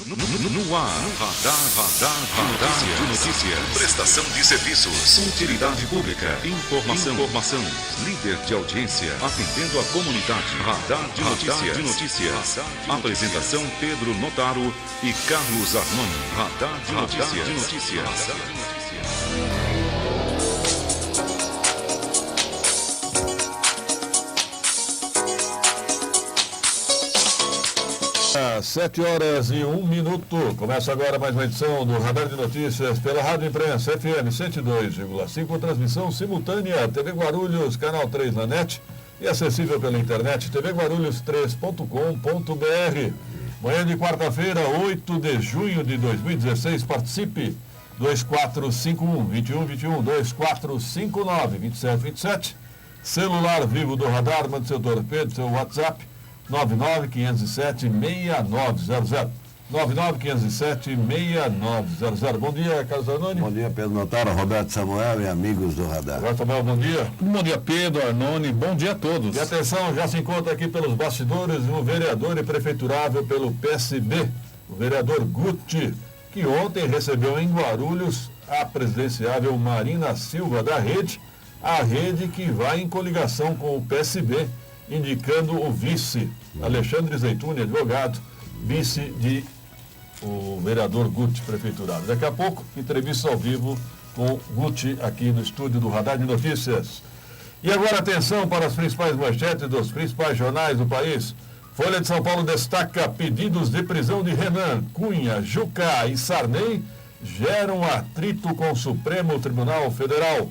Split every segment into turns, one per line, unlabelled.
No ar, Radar de Notícias. Prestação de serviços. Utilidade pública. Informação. Líder de audiência. Atendendo a comunidade. Radar de Notícias. Apresentação Pedro Notaro e Carlos Armani. Radar de Notícias.
Às 7h01. Começa agora mais uma edição do Radar de Notícias pela Rádio Imprensa FM 102,5, transmissão simultânea TV Guarulhos, canal 3 na net e acessível pela internet tvguarulhos3.com.br. Manhã de quarta-feira, 8 de junho de 2016, participe 2451-2121, 2459-2727, celular vivo do Radar, mande seu torpedo, seu WhatsApp, 99-507-6900. 99-507-6900. Bom dia, Carlos Arnone.
Bom dia, Pedro Notaro, Roberto Samuel e amigos do Radar.
Roberto Samuel, bom dia.
Bom dia, Pedro Arnone. Bom dia a todos.
E atenção, já se encontra aqui pelos bastidores o vereador e prefeiturável pelo PSB, o vereador Guti, que ontem recebeu em Guarulhos a presidenciável Marina Silva da Rede, a rede que vai em coligação com o PSB, indicando o vice, Alexandre Zeituni, advogado, vice de o vereador Guti, prefeiturado. Daqui a pouco, entrevista ao vivo com Guti aqui no estúdio do Radar de Notícias. E agora atenção para as principais manchetes dos principais jornais do país. Folha de São Paulo destaca: pedidos de prisão de Renan, Cunha, Jucá e Sarney geram atrito com o Supremo Tribunal Federal.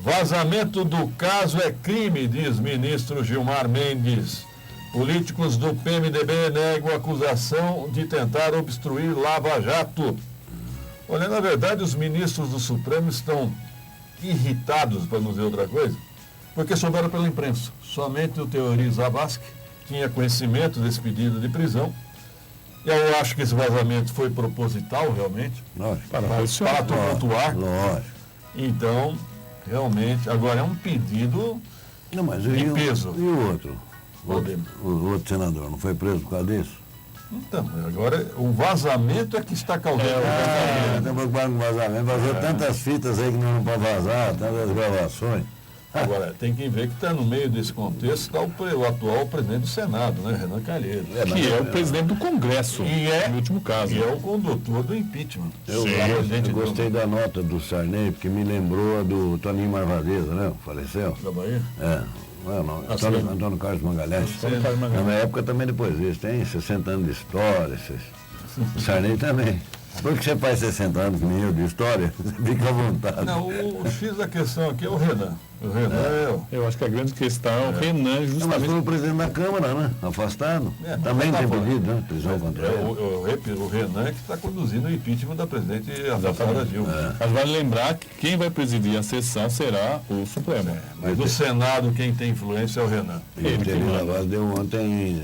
Vazamento do caso é crime, diz ministro Gilmar Mendes. Políticos do PMDB negam acusação de tentar obstruir Lava Jato. Olha, na verdade, os ministros do Supremo estão irritados, para não dizer outra coisa, porque souberam pela imprensa. Somente o Teori Zavascki tinha conhecimento desse pedido de prisão. E eu acho que esse vazamento foi proposital, realmente, para tumultuar.
Lógico.
Então, realmente, agora é um pedido
Não, mas
de peso.
E o outro? O outro senador não foi preso por causa disso?
Então, agora o vazamento é que está causando
Estamos preocupados com vazamento. Vazou tantas fitas aí que não pode vazar, tantas gravações.
Agora, tem que ver que está no meio desse contexto está o atual presidente do Senado, né, Renan Calheiros.
Que é o presidente do Congresso, no último caso.
E é o condutor do impeachment.
Eu gostei da nota do Sarney, porque me lembrou do Toninho Marvadeza, né? Faleceu.
Da Bahia?
Antônio Carlos Magalhães. Na minha época também depois disso, tem 60 anos de história. O Sarney também. Por que você faz 60 anos que nem eu de história? Fica à vontade.
Não, o X da questão aqui é o Renan. O Renan é o...
Eu acho que a grande questão é o Renan,
Mas
justamente.
foi o presidente da Câmara, né? Afastado. Também tem pedido, né? Prisão contra ele.
O Renan é que está conduzindo o impeachment da presidente afastada Dilma.
Mas vale lembrar que quem vai presidir a sessão será o Supremo.
Mas no Senado quem tem influência é o Renan.
E o Terry Lavaz deu ontem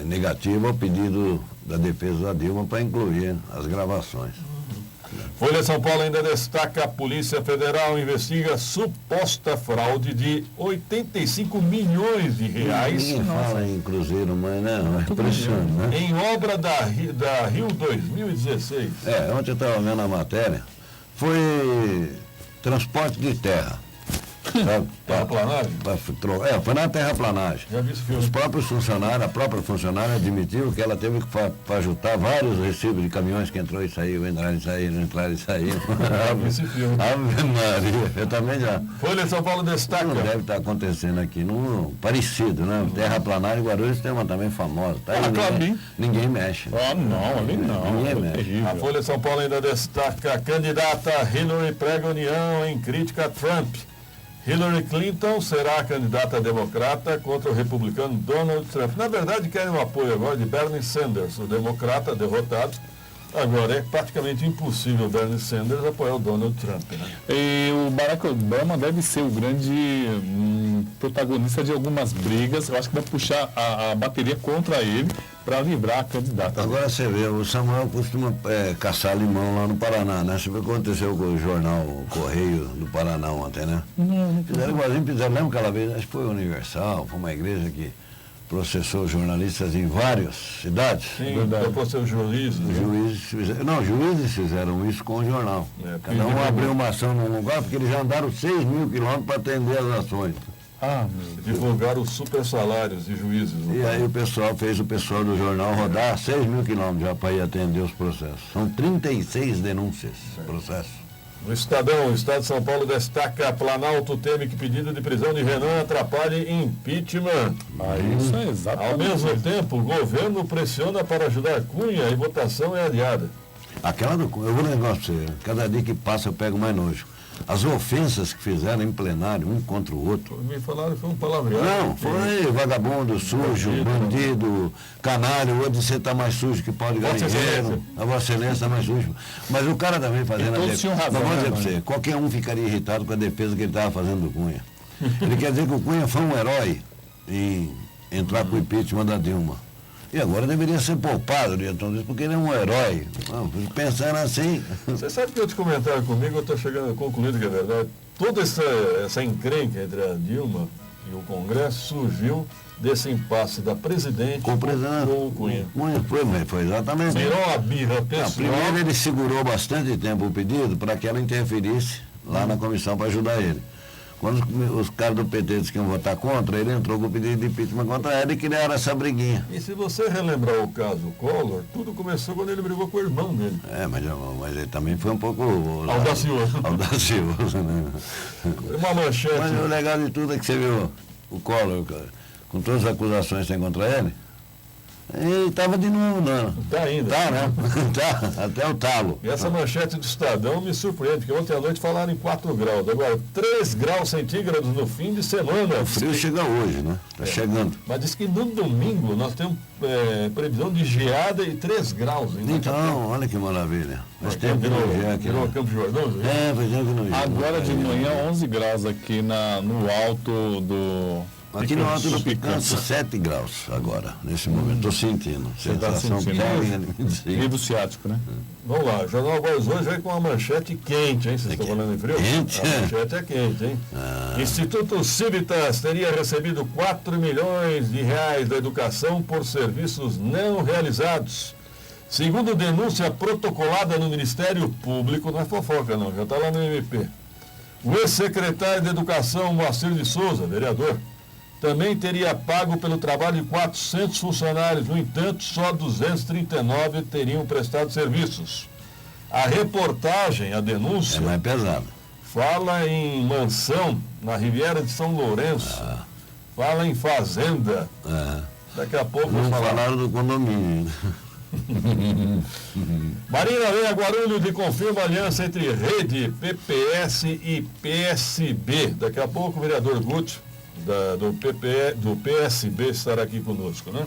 negativo ao pedido da defesa da Dilma para incluir as gravações.
Folha de São Paulo ainda destaca: a Polícia Federal investiga suposta fraude de 85 milhões de reais.
Ninguém fala em Cruzeiro, mas não, é impressionante, né?
Em obra da Rio 2016.
Ontem eu estava vendo a matéria, foi transporte de terra.
Terraplanagem?
Foi na terraplanagem.
Já vi esse filme.
Os próprios funcionários, a própria funcionária admitiu que ela teve que fajutar vários recibos de caminhões que entrou e saiu, entraram e saíram.
Já vi esse filme.
Ave Maria, eu também já.
Folha de São Paulo destaca.
Não deve estar acontecendo aqui, parecido, né? Terraplanagem e Guarulhos tem uma também famosa. Tá aí, ninguém mexe.
Não, ali não.
Ninguém mexe.
A Folha de São Paulo ainda destaca: a candidata Hillary prega união em crítica a Trump. Hillary Clinton será a candidata democrata contra o republicano Donald Trump. Na verdade, querem o apoio agora de Bernie Sanders, o democrata derrotado. Agora é praticamente impossível Bernie Sanders apoiar o Donald Trump, né?
E o Barack Obama deve ser o grande protagonista de algumas brigas. Eu acho que vai puxar a bateria contra ele para livrar a candidata.
Agora você vê, o Samuel costuma caçar limão lá no Paraná, né? Você viu o que aconteceu com o jornal Correio do Paraná ontem, né?
Não
fizeram igualzinho, lembra aquela vez, acho que foi Universal, foi uma igreja que processou jornalistas em várias cidades.
Sim, depois seus juízes.
Juízes fizeram isso com o jornal. Cada um abriu uma ação num lugar, porque eles já andaram 6 mil quilômetros para atender as ações.
Divulgaram os super salários de juízes.
E aí fez o pessoal do jornal rodar 6 mil quilômetros já para ir atender os processos. São 36 denúncias, processos.
No Estadão, o Estado de São Paulo destaca: Planalto teme que pedido de prisão de Renan atrapalhe impeachment.
Isso é exatamente.
Ao mesmo tempo, o governo pressiona para ajudar Cunha e votação é adiada.
Aquela do Cunha, eu vou lembrar para você, cada dia que passa eu pego mais nojo. As ofensas que fizeram em plenário, um contra o outro.
Me falaram que foi um palavreado.
Não, foi vagabundo, sujo, bandido, canário, hoje você está mais sujo que pau de galinheiro, a Vossa Excelência está mais sujo. Mas o cara também fazendo a defesa. Mas vou dizer para você, qualquer um ficaria irritado com a defesa que ele estava fazendo do Cunha. Ele quer dizer que o Cunha foi um herói em entrar com o impeachment da Dilma. E agora deveria ser poupado, porque ele é um herói. Pensando assim.
Você sabe que outro comentário comigo, eu estou concluindo que é verdade. Toda essa encrenca entre a Dilma e o Congresso surgiu desse impasse da presidente com o Cunha.
Foi exatamente.
Virou a birra pessoal.
Primeiro ele segurou bastante tempo o pedido para que ela interferisse lá na comissão para ajudar ele. Quando os caras do PT disseram que iam votar contra, ele entrou com o pedido de impeachment contra ela e criaram essa briguinha.
E se você relembrar o caso Collor, tudo começou quando ele brigou com o irmão dele.
Mas ele também foi um pouco...
Audacioso,
né?
Uma manchete.
Mas o legal de tudo é que você viu o Collor, com todas as acusações que tem contra ele, ele estava de novo, não.
Está ainda.
Tá, né? Tá, até o talo.
E essa manchete do Estadão me surpreende, porque ontem à noite falaram em 4 graus. Agora, 3 graus centígrados no fim de semana.
O frio chega hoje, né? Está chegando.
Mas diz que no domingo nós temos previsão de geada e 3 graus. Ainda.
Então, olha que maravilha. Nós temos que
virou Campo de Jordão?
Agora
de manhã 11 graus aqui no alto do...
Aqui no alto do Picanço, 7 graus agora, nesse momento. Estou sentindo.
Você está sentindo? Nível ciático, né?
Vamos lá, o Jornal Voz hoje vem com uma manchete quente, hein? Vocês estão falando em frio?
Quente?
A manchete é quente, hein? Instituto Civitas teria recebido 4 milhões de reais da educação por serviços não realizados. Segundo denúncia protocolada no Ministério Público, não é fofoca não, já está lá no MP. O ex-secretário de Educação, Moacir de Souza, vereador, também teria pago pelo trabalho de 400 funcionários. No entanto, só 239 teriam prestado serviços. A reportagem, a denúncia...
É mais pesada.
Fala em mansão na Riviera de São Lourenço. Fala em fazenda. Daqui a pouco...
Não falaram do condomínio.
Marinha Leia Guarulhos confirma a aliança entre Rede, PPS e PSB. Daqui a pouco o vereador Guti, do PSB, estará aqui conosco, né?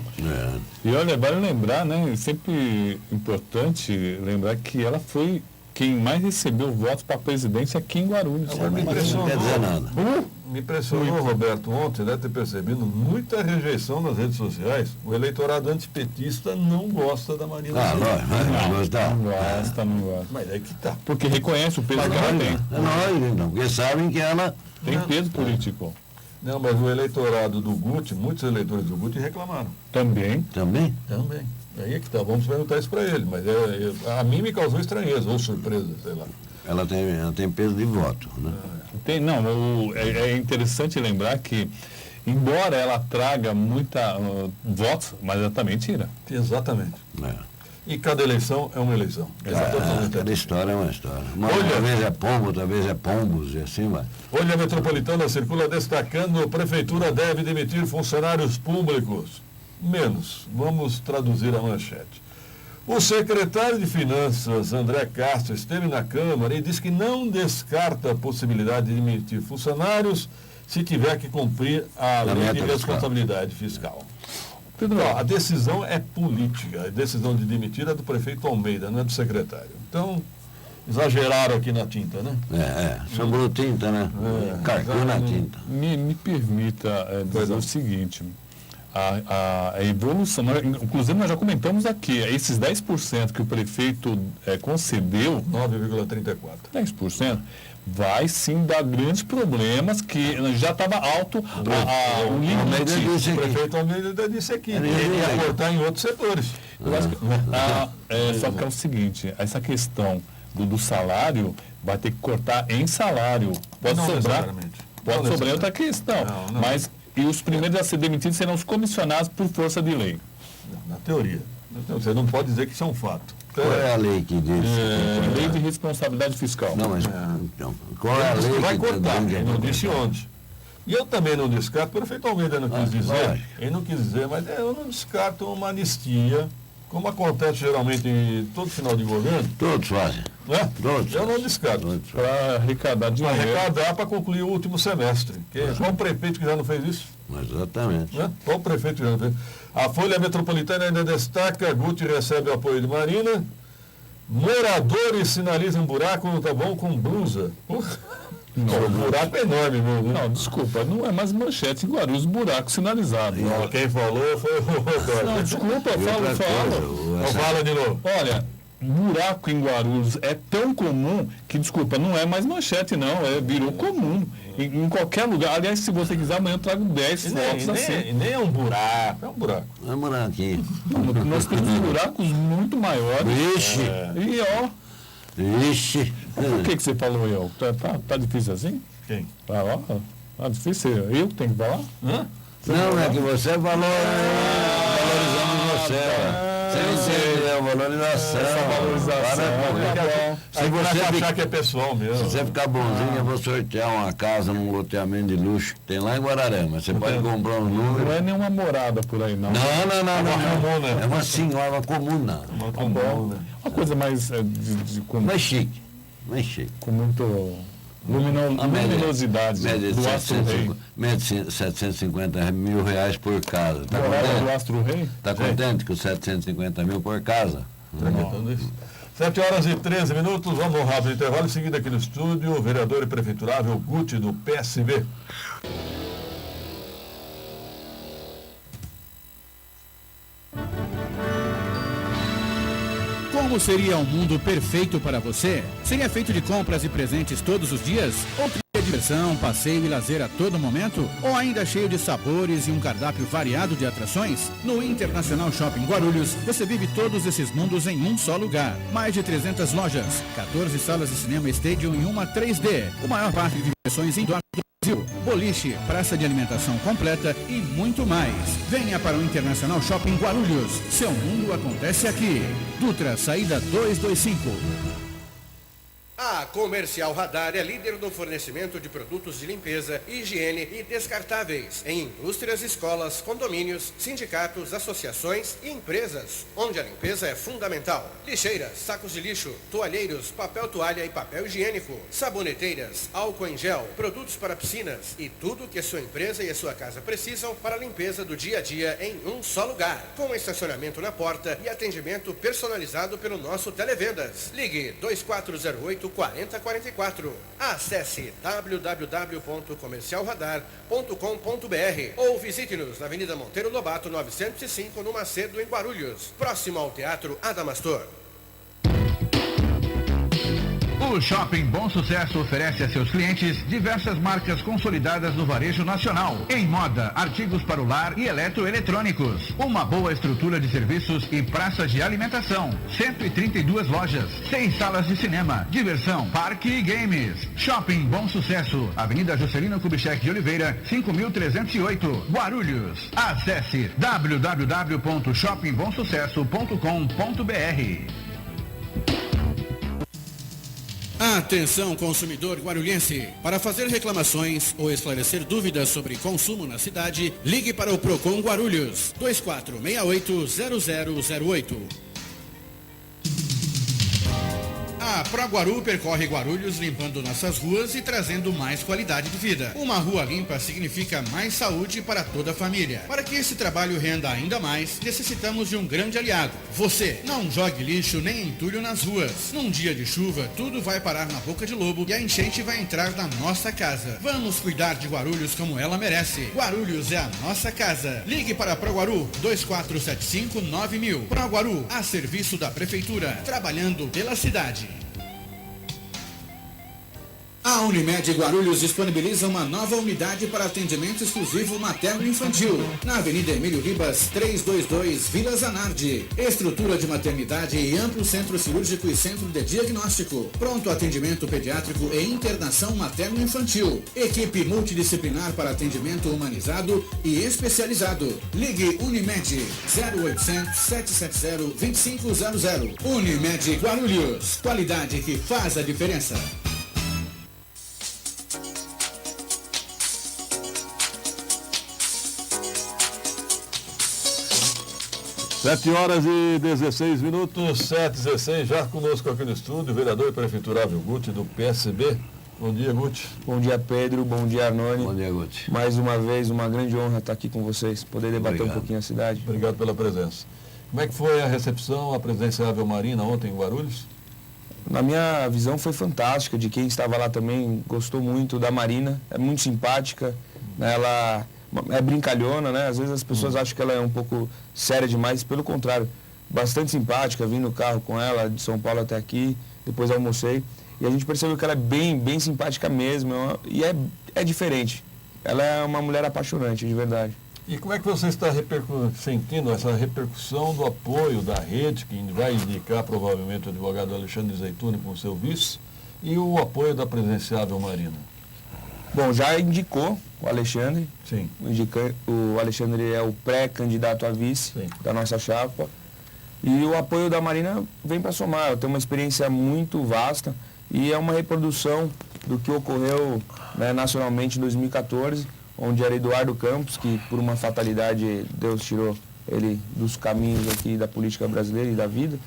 E olha, vale lembrar, né? Sempre importante lembrar que ela foi quem mais recebeu votos para a presidência aqui em Guarulhos.
Me impressionou,
não quer dizer nada.
Me impressionou, Roberto, ontem, deve ter percebido, muita rejeição nas redes sociais. O eleitorado antipetista não gosta da Marina.
Não gosta.
Mas é que tá.
Porque reconhece o peso que ela tem.
Não, porque sabem que ela
tem peso político.
Não, mas o eleitorado do Guti, muitos eleitores do Guti reclamaram.
Também.
Aí é que tá, vamos perguntar isso para ele, mas a mim me causou estranheza ou surpresa, sei lá.
Ela tem peso de voto, né?
É interessante lembrar que, embora ela traga muita votos, mas ela também tira.
Exatamente. E cada eleição é uma eleição.
Cada história é uma história. Outra vez é pombo, outra vez é pombos e assim vai.
Hoje a Metropolitana circula destacando: a Prefeitura deve demitir funcionários públicos. Menos. Vamos traduzir a manchete. O secretário de Finanças, André Castro, esteve na Câmara e disse que não descarta a possibilidade de demitir funcionários se tiver que cumprir a lei de responsabilidade fiscal. Pedro, a decisão é política. A decisão de demitir é do prefeito Almeida, não é do secretário. Então, exageraram aqui na tinta, né?
Sobrou tinta, né? Carcou na tinta.
Me permita dizer o seguinte. a evolução, inclusive nós já comentamos aqui, esses 10% que o prefeito concedeu,
9,34%.
10%, vai sim dar grandes problemas, que já estava alto o limite.
O prefeito Almeida disse aqui, ele ia cortar em outros setores.
Só que é o seguinte, essa questão do salário, vai ter que cortar em salário. Pode sobrar outra questão, não. Mas e os primeiros a ser demitidos serão os comissionados por força de lei.
Na teoria. Você não pode dizer que isso é um fato.
Qual é a lei que diz?
Lei de responsabilidade fiscal.
Não, mas então, qual é a lei
vai
que
cortar? Ele não disse onde. E eu também não descarto, o prefeito Almeida não quis dizer, ele não quis dizer, mas eu não descarto uma anistia, como acontece geralmente em todo final de governo.
Todos fazem.
Né?
Todos.
Eu não descarto.
Para arrecadar dinheiro.
Para arrecadar para concluir o último semestre. Qual prefeito que já não fez isso?
Exatamente.
Né? Qual prefeito que já não fez? A Folha Metropolitana ainda destaca, Guti recebe apoio de Marina. Moradores sinalizam buraco, tá bom, com blusa. O buraco é enorme mesmo.
Não, desculpa, não é mais manchete em Guarulhos, buraco sinalizado.
Não, quem falou foi o Roberto.
Não, desculpa, fala.
Não fala de novo.
Olha, buraco em Guarulhos é tão comum que, desculpa, não é mais manchete não, virou comum. Em qualquer lugar. Aliás, se você quiser, amanhã eu trago 10 fotos assim.
Nem é um buraco, é um buraco.
É um buraquinho.
Nós temos buracos muito maiores.
Vixe!
E ó.
Vixe!
Por que você falou eu? Tá difícil assim?
Quem?
Tá difícil. Eu que tenho que falar?
Não, é que você falou, valorizando você. Valorização.
Se você achar que é pessoal mesmo.
Se você ficar bonzinho, eu vou sortear uma casa num loteamento de luxo que tem lá em Guararema. Você pode comprar um número.
Não é nenhuma morada por aí, não.
Não. É uma senhora comuna.
Uma coisa mais
mais chique. Mais chique.
Com muito luminosidade.
Média de 750 mil reais por casa. Tá contente?
Do Astro Rei?
Está contente com 750 mil por casa?
7h13, vamos ao rápido intervalo. Em seguida aqui no estúdio, o vereador e prefeiturável Guti do PSB.
Como seria um mundo perfeito para você? Seria feito de compras e presentes todos os dias? Ou teria diversão, passeio e lazer a todo momento? Ou ainda cheio de sabores e um cardápio variado de atrações? No Internacional Shopping Guarulhos, você vive todos esses mundos em um só lugar. Mais de 300 lojas, 14 salas de cinema Stadium e uma 3D. O maior parque de diversões indoor do Brasil. Boliche, praça de alimentação completa e muito mais. Venha para o Internacional Shopping Guarulhos. Seu mundo acontece aqui. Dutra, saída 225.
A Comercial Radar é líder no fornecimento de produtos de limpeza, higiene e descartáveis em indústrias, escolas, condomínios, sindicatos, associações e empresas, onde a limpeza é fundamental. Lixeiras, sacos de lixo, toalheiros, papel toalha e papel higiênico, saboneteiras, álcool em gel, produtos para piscinas e tudo que a sua empresa e a sua casa precisam para a limpeza do dia a dia em um só lugar, com estacionamento na porta e atendimento personalizado pelo nosso Televendas. Ligue 2408 4044. Acesse www.comercialradar.com.br ou visite-nos na Avenida Monteiro Lobato 905 no Macedo, em Guarulhos, próximo ao Teatro Adamastor.
O Shopping Bom Sucesso oferece a seus clientes diversas marcas consolidadas no varejo nacional, em moda, artigos para o lar e eletroeletrônicos. Uma boa estrutura de serviços e praças de alimentação. 132 lojas, 6 salas de cinema, diversão, parque e games. Shopping Bom Sucesso, Avenida Juscelino Kubitschek de Oliveira, 5308, Guarulhos. Acesse www.shoppingbomsucesso.com.br.
Atenção, consumidor guarulhense. Para fazer reclamações ou esclarecer dúvidas sobre consumo na cidade, ligue para o Procon Guarulhos, 2468-0008. A ProGuaru percorre Guarulhos limpando nossas ruas e trazendo mais qualidade de vida. Uma rua limpa significa mais saúde para toda a família. Para que esse trabalho renda ainda mais, necessitamos de um grande aliado. Você, não jogue lixo nem entulho nas ruas. Num dia de chuva, tudo vai parar na boca de lobo e a enchente vai entrar na nossa casa. Vamos cuidar de Guarulhos como ela merece. Guarulhos é a nossa casa. Ligue para ProGuaru 2475-9000. ProGuaru, a serviço da Prefeitura, trabalhando pela cidade. A Unimed Guarulhos disponibiliza uma nova unidade para atendimento exclusivo materno-infantil, na Avenida Emílio Ribas, 322, Vila Zanardi. Estrutura de maternidade e amplo centro cirúrgico e centro de diagnóstico. Pronto atendimento pediátrico e internação materno-infantil. Equipe multidisciplinar para atendimento humanizado e especializado. Ligue Unimed 0800 770 2500. Unimed Guarulhos. Qualidade que faz a diferença.
7h16, 7h16, já conosco aqui no estúdio, o vereador prefeiturável Guti, do PSB. Bom dia, Guti.
Bom dia, Pedro. Bom dia, Arnone.
Bom dia, Guti.
Mais uma vez, uma grande honra estar aqui com vocês, poder debater um pouquinho a cidade.
Obrigado pela presença. Como é que foi a recepção à presidenciável Marina ontem em Guarulhos?
Na minha visão foi fantástica, de quem estava lá também gostou muito da Marina, é muito simpática, né? Ela é brincalhona, né? Às vezes as pessoas acham que ela é um pouco séria demais, pelo contrário, bastante simpática. Vim no carro com ela, de São Paulo até aqui, depois almocei, e a gente percebeu que ela é bem simpática mesmo, e é diferente. Ela é uma mulher apaixonante, de verdade.
E como é que você está sentindo essa repercussão do apoio da rede, que vai indicar provavelmente o advogado Alexandre Zeituni com seu vice, e o apoio da presidenciável Marina?
Bom, já indicou o Alexandre.
Sim.
O Alexandre é o pré-candidato a vice, sim, da nossa chapa. E o apoio da Marina vem para somar. Eu tenho uma experiência muito vasta e é uma reprodução do que ocorreu, né, nacionalmente em 2014, onde era Eduardo Campos, que por uma fatalidade Deus tirou ele dos caminhos aqui da política brasileira e da vida,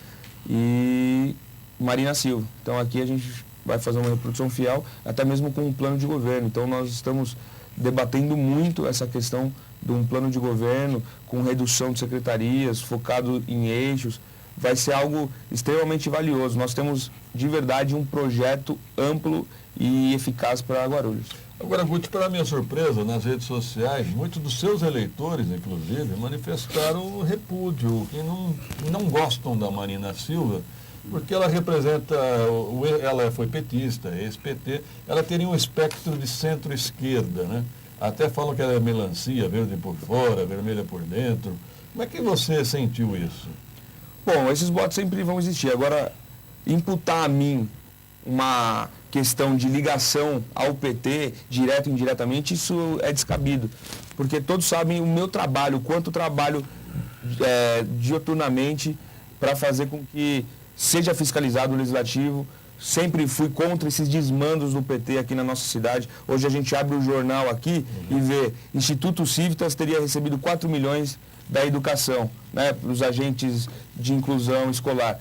e Marina Silva. Então aqui a gente vai fazer uma reprodução fiel, até mesmo com um plano de governo. Então nós estamos debatendo muito essa questão de um plano de governo com redução de secretarias, focado em eixos. Vai ser algo extremamente valioso. Nós temos de verdade um projeto amplo e eficaz para Guarulhos.
Agora, Guti, para minha surpresa, nas redes sociais, muitos dos seus eleitores, inclusive, manifestaram repúdio, que não gostam da Marina Silva, porque ela representa, ela foi petista, ex-PT, ela teria um espectro de centro-esquerda, né? Até falam que ela é melancia, verde por fora, vermelha por dentro. Como é que você sentiu isso?
Bom, esses votos sempre vão existir. Agora, imputar a mim uma questão de ligação ao PT, direto ou indiretamente, isso é descabido. Porque todos sabem o meu trabalho, o quanto trabalho diuturnamente para fazer com que seja fiscalizado o legislativo. Sempre fui contra esses desmandos do PT aqui na nossa cidade. Hoje a gente abre o jornal aqui e vê, Instituto Civitas teria recebido 4 milhões da educação, né, para os agentes de inclusão escolar.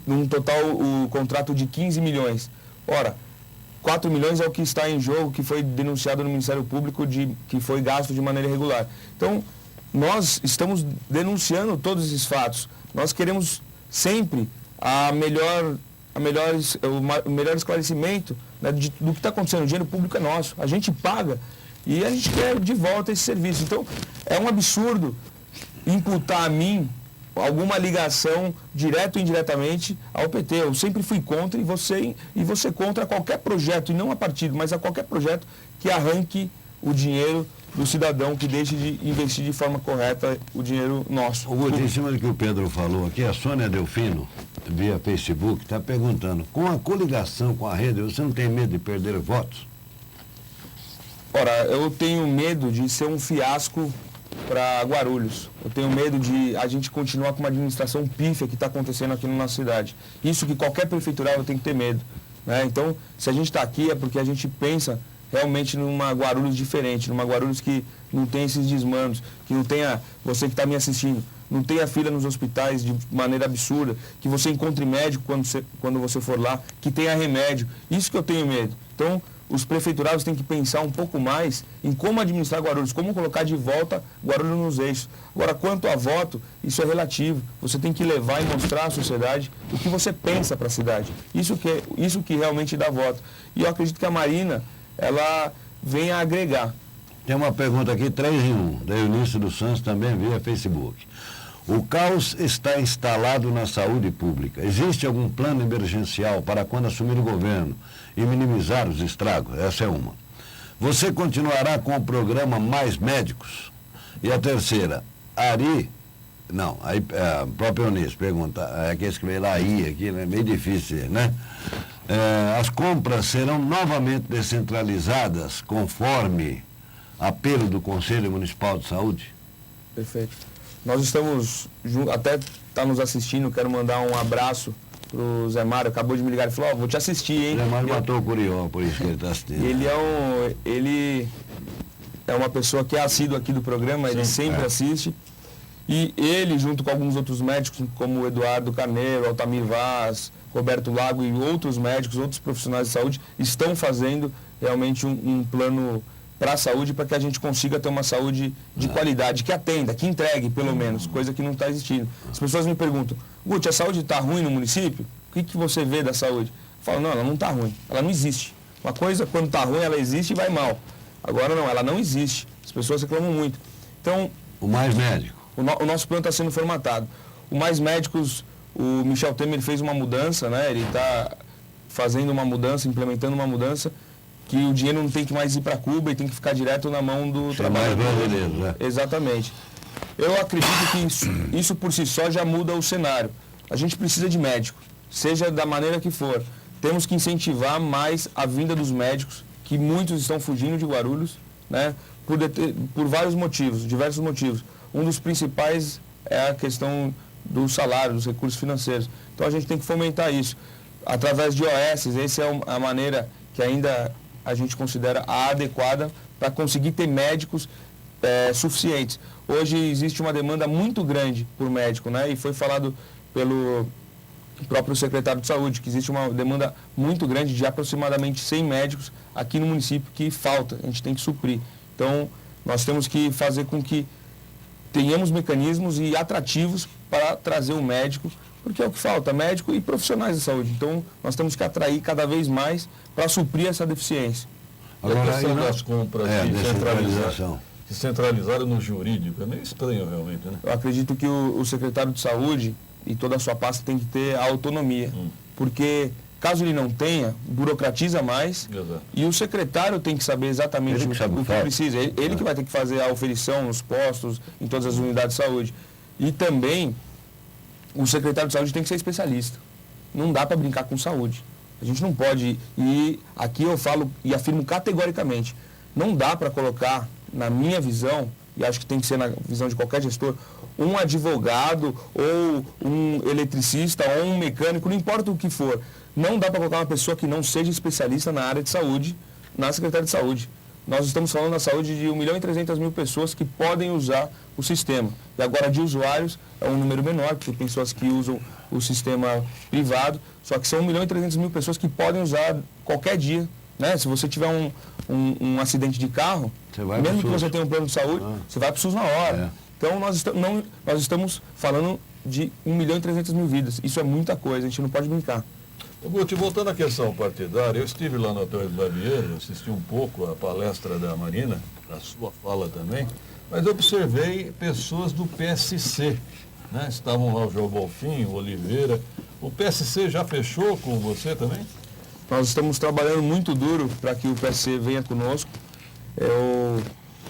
Num total, o contrato de 15 milhões. Ora, 4 milhões é o que está em jogo, que foi denunciado no Ministério Público, que foi gasto de maneira irregular. Então, nós estamos denunciando todos esses fatos. Nós queremos sempre o melhor esclarecimento, né, do que está acontecendo. O dinheiro público é nosso, a gente paga e a gente quer de volta esse serviço. Então, é um absurdo imputar a mim alguma ligação, direta ou indiretamente, ao PT. Eu sempre fui contra e você contra qualquer projeto, e não a partido, mas a qualquer projeto que arranque o dinheiro do cidadão, que deixe de investir de forma correta o dinheiro nosso.
Em cima do que o Pedro falou aqui, a Sônia Delfino, via Facebook, está perguntando, com a coligação com a rede, você não tem medo de perder votos?
Ora, eu tenho medo de ser um fiasco para Guarulhos. Eu tenho medo de a gente continuar com uma administração pífia que está acontecendo aqui na nossa cidade. Isso que qualquer prefeiturável tem que ter medo, né? Então, se a gente está aqui é porque a gente pensa realmente numa Guarulhos diferente, numa Guarulhos que não tem esses desmandos, que não tenha, você que está me assistindo, não tenha fila nos hospitais de maneira absurda, que você encontre médico quando você for lá, que tenha remédio. Isso que eu tenho medo. Então, os prefeituráveis têm que pensar um pouco mais em como administrar Guarulhos, como colocar de volta Guarulhos nos eixos. Agora, quanto a voto, isso é relativo. Você tem que levar e mostrar à sociedade o que você pensa para a cidade. Isso que realmente dá voto. E eu acredito que a Marina, ela vem a agregar.
Tem uma pergunta aqui, 3 em 1, da Eunice dos Santos, também via Facebook. O caos está instalado na saúde pública. Existe algum plano emergencial para quando assumir o governo e minimizar os estragos? Essa é uma. Você continuará com o programa Mais Médicos? E a terceira, a própria Eunice pergunta, é que escrever lá aqui, é meio difícil, né? As compras serão novamente descentralizadas conforme apelo do Conselho Municipal de Saúde?
Perfeito. Nós estamos, até está nos assistindo, quero mandar um abraço para o Zé Mário, acabou de me ligar e falou, vou te assistir, hein?
Zé Mário matou o Curió, por isso que ele está assistindo.
Ele é uma pessoa que é assíduo aqui do programa, ele sempre assiste. E ele, junto com alguns outros médicos, como o Eduardo Carneiro, Altamir Vaz, Roberto Lago e outros médicos, outros profissionais de saúde, estão fazendo realmente um plano para a saúde, para que a gente consiga ter uma saúde de qualidade, que atenda, que entregue, pelo menos, coisa que não está existindo. As pessoas me perguntam, Guti, a saúde está ruim no município? O que você vê da saúde? Eu falo, não, ela não está ruim, ela não existe. Uma coisa, quando está ruim, ela existe e vai mal. Agora não, ela não existe. As pessoas reclamam muito. Então...
O Mais Médico.
O nosso plano está sendo formatado. O Mais Médicos, o Michel Temer fez uma mudança, né? Ele está fazendo uma mudança, implementando uma mudança, que o dinheiro não tem que mais ir para Cuba e tem que ficar direto na mão do trabalhador.
Né?
Exatamente. Eu acredito que isso por si só já muda o cenário. A gente precisa de médico, seja da maneira que for. Temos que incentivar mais a vinda dos médicos, que muitos estão fugindo de Guarulhos, né? Por vários motivos, diversos motivos. Um dos principais é a questão do salário, dos recursos financeiros. Então a gente tem que fomentar isso. Através de OS, essa é a maneira que ainda a gente considera a adequada para conseguir ter médicos suficientes. Hoje existe uma demanda muito grande por médico, né? E foi falado pelo próprio secretário de Saúde, que existe uma demanda muito grande de aproximadamente 100 médicos aqui no município que falta, a gente tem que suprir. Então, nós temos que fazer com que tenhamos mecanismos e atrativos para trazer o médico, porque é o que falta, médico e profissionais de saúde. Então, nós temos que atrair cada vez mais para suprir essa deficiência.
Agora, a questão das compras que centralizaram no jurídico, é meio estranho realmente, né?
Eu acredito que o secretário de Saúde e toda a sua pasta tem que ter a autonomia, porque caso ele não tenha, burocratiza mais.
Exato.
E o secretário tem que saber exatamente o que precisa. Ele que vai ter que fazer a oferição nos postos, em todas as unidades de saúde. E também, o secretário de saúde tem que ser especialista. Não dá para brincar com saúde. A gente não pode, e aqui eu falo e afirmo categoricamente, não dá para colocar, na minha visão, e acho que tem que ser na visão de qualquer gestor, um advogado ou um eletricista ou um mecânico, não importa o que for. Não dá para colocar uma pessoa que não seja especialista na área de saúde, na Secretaria de Saúde. Nós estamos falando da saúde de 1.300.000 pessoas que podem usar o sistema. E agora de usuários é um número menor, porque tem pessoas que usam o sistema privado, só que são 1.300.000 pessoas que podem usar qualquer dia. Né? Se você tiver um acidente de carro, mesmo que você tenha um plano de saúde, você vai para o SUS na hora. Então nós estamos falando de 1.300.000 vidas. Isso é muita coisa, a gente não pode brincar.
Guti, voltando à questão partidária, eu estive lá na Torre do Barbeiro, assisti um pouco a palestra da Marina, a sua fala também, mas observei pessoas do PSC, né? Estavam lá o João Bolfin, o Oliveira. O PSC já fechou com você também?
Nós estamos trabalhando muito duro para que o PSC venha conosco.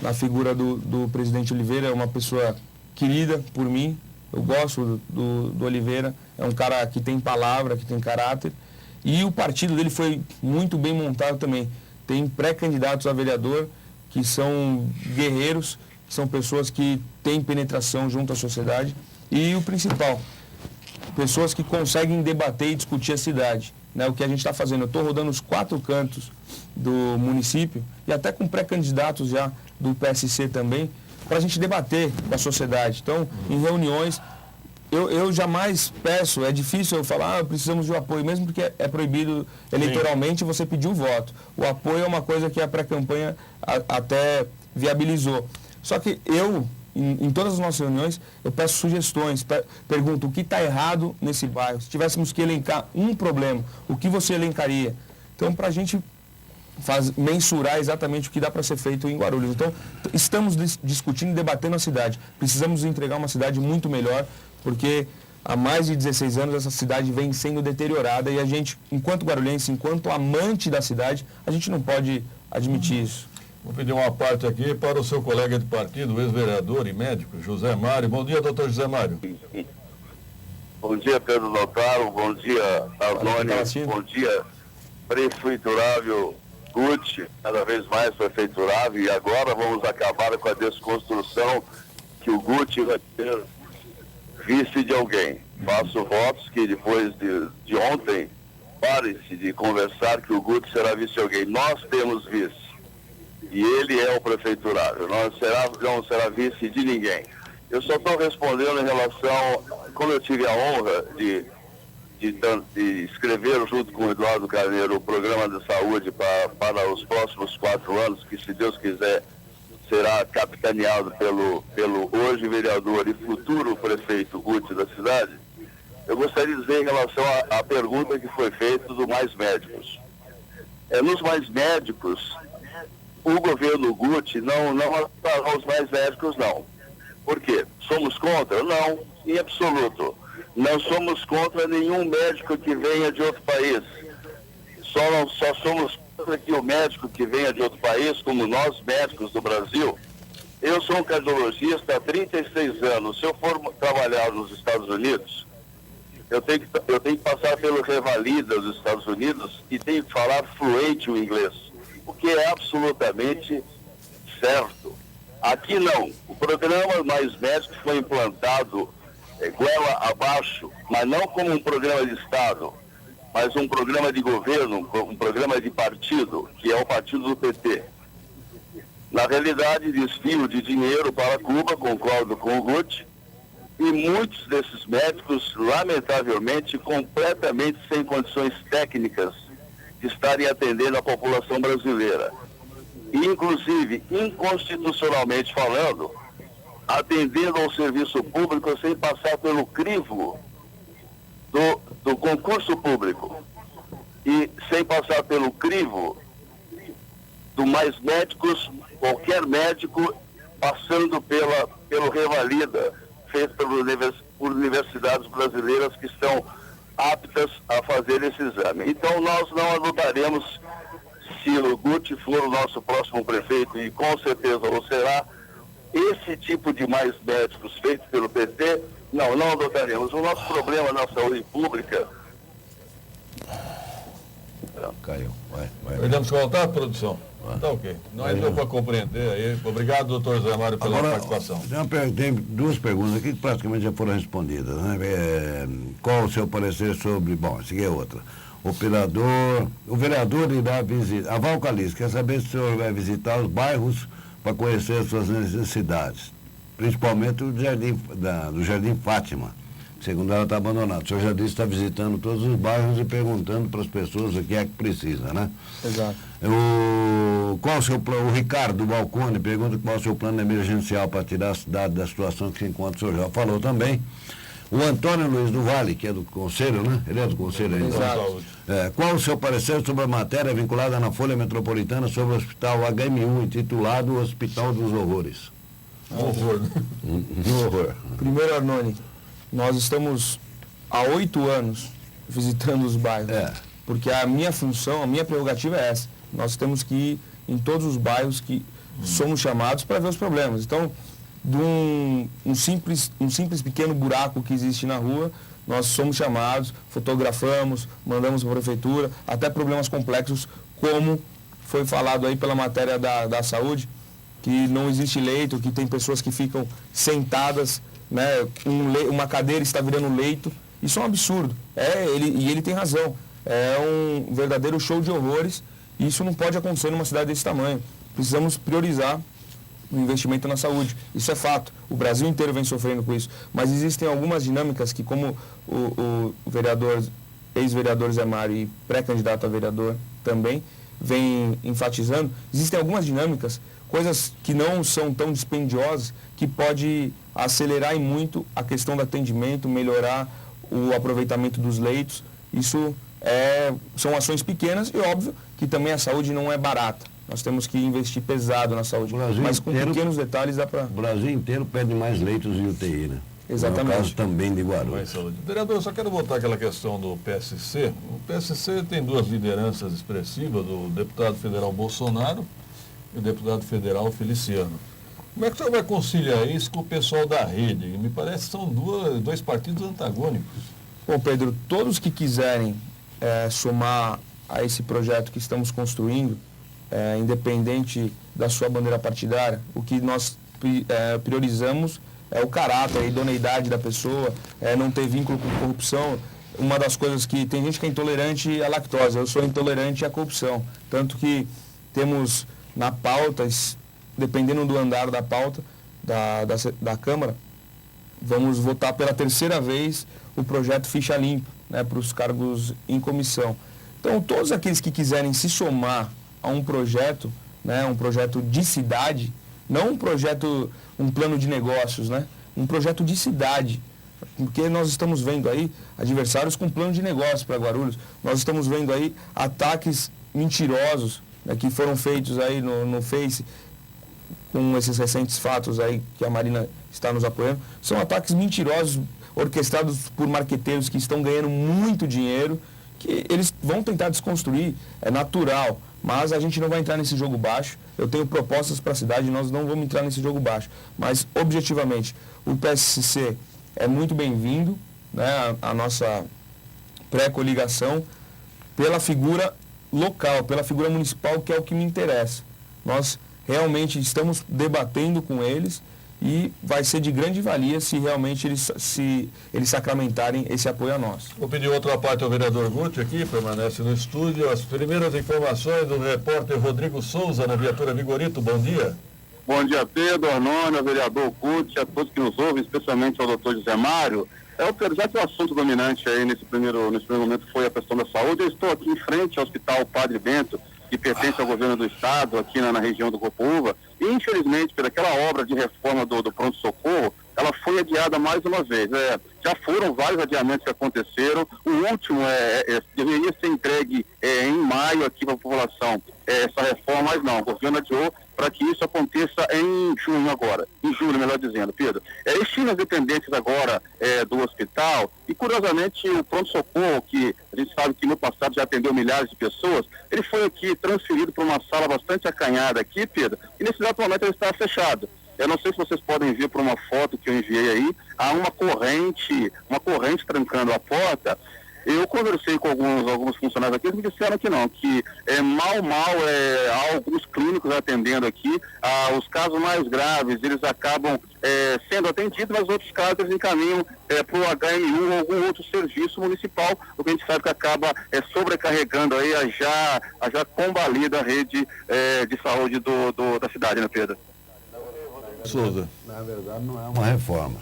Na figura do presidente Oliveira, é uma pessoa querida por mim. Eu gosto do Oliveira, é um cara que tem palavra, que tem caráter. E o partido dele foi muito bem montado também. Tem pré-candidatos a vereador que são guerreiros, que são pessoas que têm penetração junto à sociedade. E o principal, pessoas que conseguem debater e discutir a cidade. Né? O que a gente está fazendo, eu estou rodando os 4 cantos do município e até com pré-candidatos já do PSC também, para a gente debater com a sociedade. Então, em reuniões, eu jamais peço, é difícil eu falar, precisamos de um apoio, mesmo porque é proibido eleitoralmente você pedir o voto. O apoio é uma coisa que a pré-campanha até viabilizou. Só que em todas as nossas reuniões, eu peço sugestões, pergunto o que está errado nesse bairro. Se tivéssemos que elencar um problema, o que você elencaria? Então, para a gente mensurar exatamente o que dá para ser feito em Guarulhos. Então, estamos discutindo e debatendo a cidade. Precisamos entregar uma cidade muito melhor, porque há mais de 16 anos essa cidade vem sendo deteriorada e a gente, enquanto guarulhense, enquanto amante da cidade, a gente não pode admitir isso.
Vou pedir uma parte aqui para o seu colega de partido, ex-vereador e médico, José Mário. Bom dia, doutor José Mário.
Bom dia, Pedro Notaro. Bom dia, Arnone. Bom dia, prefeiturável Guti, cada vez mais prefeiturável. E agora vamos acabar com a desconstrução que o Guti vai ter vice de alguém. Faço votos que depois de ontem, pare-se de conversar que o Guti será vice de alguém. Nós temos vice. E ele é o prefeiturável. Não será vice de ninguém. Eu só estou respondendo em relação, como eu tive a honra de escrever junto com o Eduardo Carneiro o programa de saúde para os próximos 4 anos, que se Deus quiser será capitaneado pelo hoje vereador e futuro prefeito Guti da cidade. Eu gostaria de dizer em relação à pergunta que foi feita do Mais Médicos. Nos Mais Médicos, o governo Guti não ajudará os mais médicos, não. Por quê? Somos contra? Não, em absoluto. Não somos contra nenhum médico que venha de outro país. Só somos contra que o médico que venha de outro país, como nós médicos do Brasil. Eu sou um cardiologista há 36 anos. Se eu for trabalhar nos Estados Unidos, eu tenho que passar pelo Revalida dos Estados Unidos e tenho que falar fluente o inglês, o que é absolutamente certo. Aqui não. O programa Mais Médicos foi implantado goela abaixo, mas não como um programa de Estado, mas um programa de governo, um programa de partido, que é o partido do PT. Na realidade, desvio de dinheiro para Cuba, concordo com o Guti, e muitos desses médicos, lamentavelmente, completamente sem condições técnicas de estarem atendendo a população brasileira. E, inclusive, inconstitucionalmente falando, atendendo ao serviço público sem passar pelo crivo do concurso público e sem passar pelo crivo do Mais Médicos, qualquer médico passando pelo Revalida, feito por universidades brasileiras que estão aptas a fazer esse exame. Então nós não adotaremos, se o Guti for o nosso próximo prefeito, e com certeza o será, esse tipo de Mais Médicos feito pelo PT, não adotaremos. O nosso problema na saúde pública...
Caiu. Vai.
Podemos voltar, produção? Tá ok. Nós deu para compreender aí. Obrigado, doutor Zé Mário, pela participação.
Tem 2 perguntas aqui que praticamente já foram respondidas. Né? Qual o seu parecer sobre... Bom, essa aqui é outra. O vereador irá visitar... A Val Calice quer saber se o senhor vai visitar os bairros para conhecer as suas necessidades, principalmente do Jardim Fátima. Segundo ela, está abandonado. O senhor já disse que está visitando todos os bairros e perguntando para as pessoas o que é que precisa, né?
Exato.
Qual o seu plano? O Ricardo Balcone pergunta qual é o seu plano emergencial para tirar a cidade da situação que se encontra. O senhor já falou também. O Antônio Luiz do Vale, que é do Conselho, né? Ele é do Conselho ainda.
Exato.
Qual o seu parecer sobre a matéria vinculada na Folha Metropolitana sobre o Hospital HMU, intitulado Hospital dos Horrores?
Horror.
Horror.
Primeiro, Arnone, nós estamos há 8 anos visitando os bairros, porque a minha função, a minha prerrogativa é essa. Nós temos que ir em todos os bairros que somos chamados para ver os problemas. Então, de um simples pequeno buraco que existe na rua, nós somos chamados, fotografamos, mandamos para a prefeitura, até problemas complexos, como foi falado aí pela matéria da saúde, que não existe leito, que tem pessoas que ficam sentadas, né, uma cadeira está virando leito. Isso é um absurdo. Ele tem razão. É um verdadeiro show de horrores. E isso não pode acontecer numa cidade desse tamanho. Precisamos priorizar no investimento na saúde. Isso é fato. O Brasil inteiro vem sofrendo com isso. Mas existem algumas dinâmicas que, como o vereador, ex-vereador Zé Mário e pré-candidato a vereador também vem enfatizando, existem algumas dinâmicas, coisas que não são tão dispendiosas, que pode acelerar e muito a questão do atendimento, melhorar o aproveitamento dos leitos. Isso são ações pequenas e óbvio que também a saúde não é barata. Nós temos que investir pesado na saúde, mas com pequenos detalhes dá para...
O Brasil inteiro pede mais leitos de UTI, né?
Exatamente.
No caso também de Guarulhos.
Vereador, eu só quero voltar àquela questão do PSC. O PSC tem duas lideranças expressivas, do deputado federal Bolsonaro e o deputado federal Feliciano. Como é que o senhor vai conciliar isso com o pessoal da rede? Me parece que são dois partidos antagônicos.
Bom, Pedro, todos que quiserem somar a esse projeto que estamos construindo, independente da sua bandeira partidária, o que nós priorizamos é o caráter, a idoneidade da pessoa, não ter vínculo com corrupção. Uma das coisas que tem gente que é intolerante à lactose, eu sou intolerante à corrupção. Tanto que temos na pauta, dependendo do andar da pauta da Câmara, vamos votar pela terceira vez o projeto Ficha Limpa, né, para os cargos em comissão. Então, todos aqueles que quiserem se somar a um projeto, né, um projeto de cidade, não um plano de negócios, né, um projeto de cidade, porque nós estamos vendo aí adversários com plano de negócios para Guarulhos, nós estamos vendo aí ataques mentirosos, né, que foram feitos aí no Face, com esses recentes fatos aí que a Marina está nos apoiando, são ataques mentirosos, orquestrados por marqueteiros que estão ganhando muito dinheiro, que eles vão tentar desconstruir, é natural, mas a gente não vai entrar nesse jogo baixo. Eu tenho propostas para a cidade, nós não vamos entrar nesse jogo baixo, mas objetivamente o PSC é muito bem-vindo, né, a nossa pré-coligação, pela figura local, pela figura municipal, que é o que me interessa. Nós realmente estamos debatendo com eles e vai ser de grande valia se realmente eles sacramentarem esse apoio a nós.
Vou pedir outra parte ao vereador Guti aqui, permanece no estúdio. As primeiras informações do repórter Rodrigo Souza, na viatura Vigorito. Bom dia.
Bom dia, Pedro, Arnônio, ao vereador Guti, a todos que nos ouvem, especialmente ao doutor José Mário. Já que o assunto dominante aí nesse primeiro momento foi a questão da saúde, eu estou aqui em frente ao Hospital Padre Bento, que pertence ao governo do estado, aqui na região do Copuva, e infelizmente, por aquela obra de reforma do pronto-socorro, ela foi adiada mais uma vez. Já foram vários adiamentos que aconteceram, o último deveria ser entregue em maio aqui para a população, essa reforma, mas não, o governo adiou para que isso aconteça em julho, melhor dizendo, Pedro. Estima as dependências agora do hospital, e curiosamente o pronto-socorro, que a gente sabe que no passado já atendeu milhares de pessoas, ele foi aqui transferido para uma sala bastante acanhada aqui, Pedro, e nesse exato momento ele está fechado. Eu não sei se vocês podem ver por uma foto que eu enviei aí, há uma corrente trancando a porta. Eu conversei com alguns funcionários aqui, eles me disseram que não, que há alguns clínicos atendendo aqui, os casos mais graves, eles acabam sendo atendidos, mas outros casos eles encaminham para o HMU ou algum outro serviço municipal, o que a gente sabe que acaba sobrecarregando aí a já combalida rede de saúde da cidade, né, Pedro?
Souza.
Na verdade, não é uma reforma.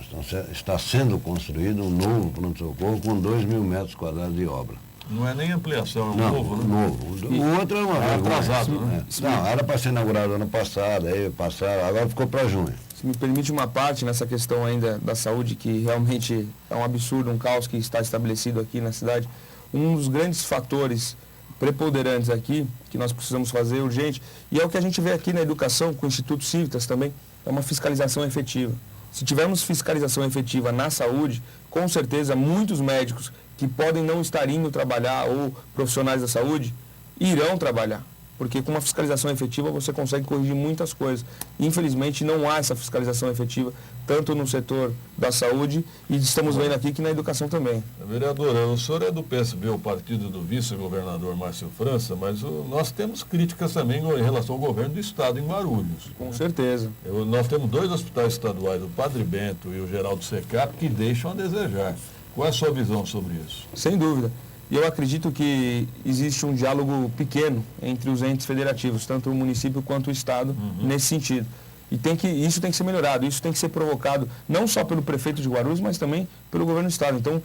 Está sendo construído um novo pronto-socorro com 2.000 metros quadrados de obra.
Não é nem ampliação, é um
novo, né? Novo. O outro é uma
atrasado, né?
Não, era para ser inaugurado ano passado, aí passaram, agora ficou para junho.
Se me permite uma parte nessa questão ainda da saúde, que realmente é um absurdo, um caos que está estabelecido aqui na cidade. Um dos grandes fatores preponderantes aqui, que nós precisamos fazer urgente, e é o que a gente vê aqui na educação, com o Instituto Civitas também, é uma fiscalização efetiva. Se tivermos fiscalização efetiva na saúde, com certeza muitos médicos que podem não estar indo trabalhar ou profissionais da saúde irão trabalhar. Porque com uma fiscalização efetiva você consegue corrigir muitas coisas. Infelizmente não há essa fiscalização efetiva, tanto no setor da saúde e estamos vendo aqui que na educação também.
Vereadora, o senhor é do PSB, o partido do vice-governador Márcio França, mas nós temos críticas também em relação ao governo do estado em Guarulhos.
Com certeza.
Nós temos 2 hospitais estaduais, o Padre Bento e o Geraldo Secap, que deixam a desejar. Qual é a sua visão sobre isso?
Sem dúvida. E eu acredito que existe um diálogo pequeno entre os entes federativos, tanto o município quanto o estado, nesse sentido. E isso tem que ser melhorado, isso tem que ser provocado não só pelo prefeito de Guarulhos, mas também pelo governo do estado. Então,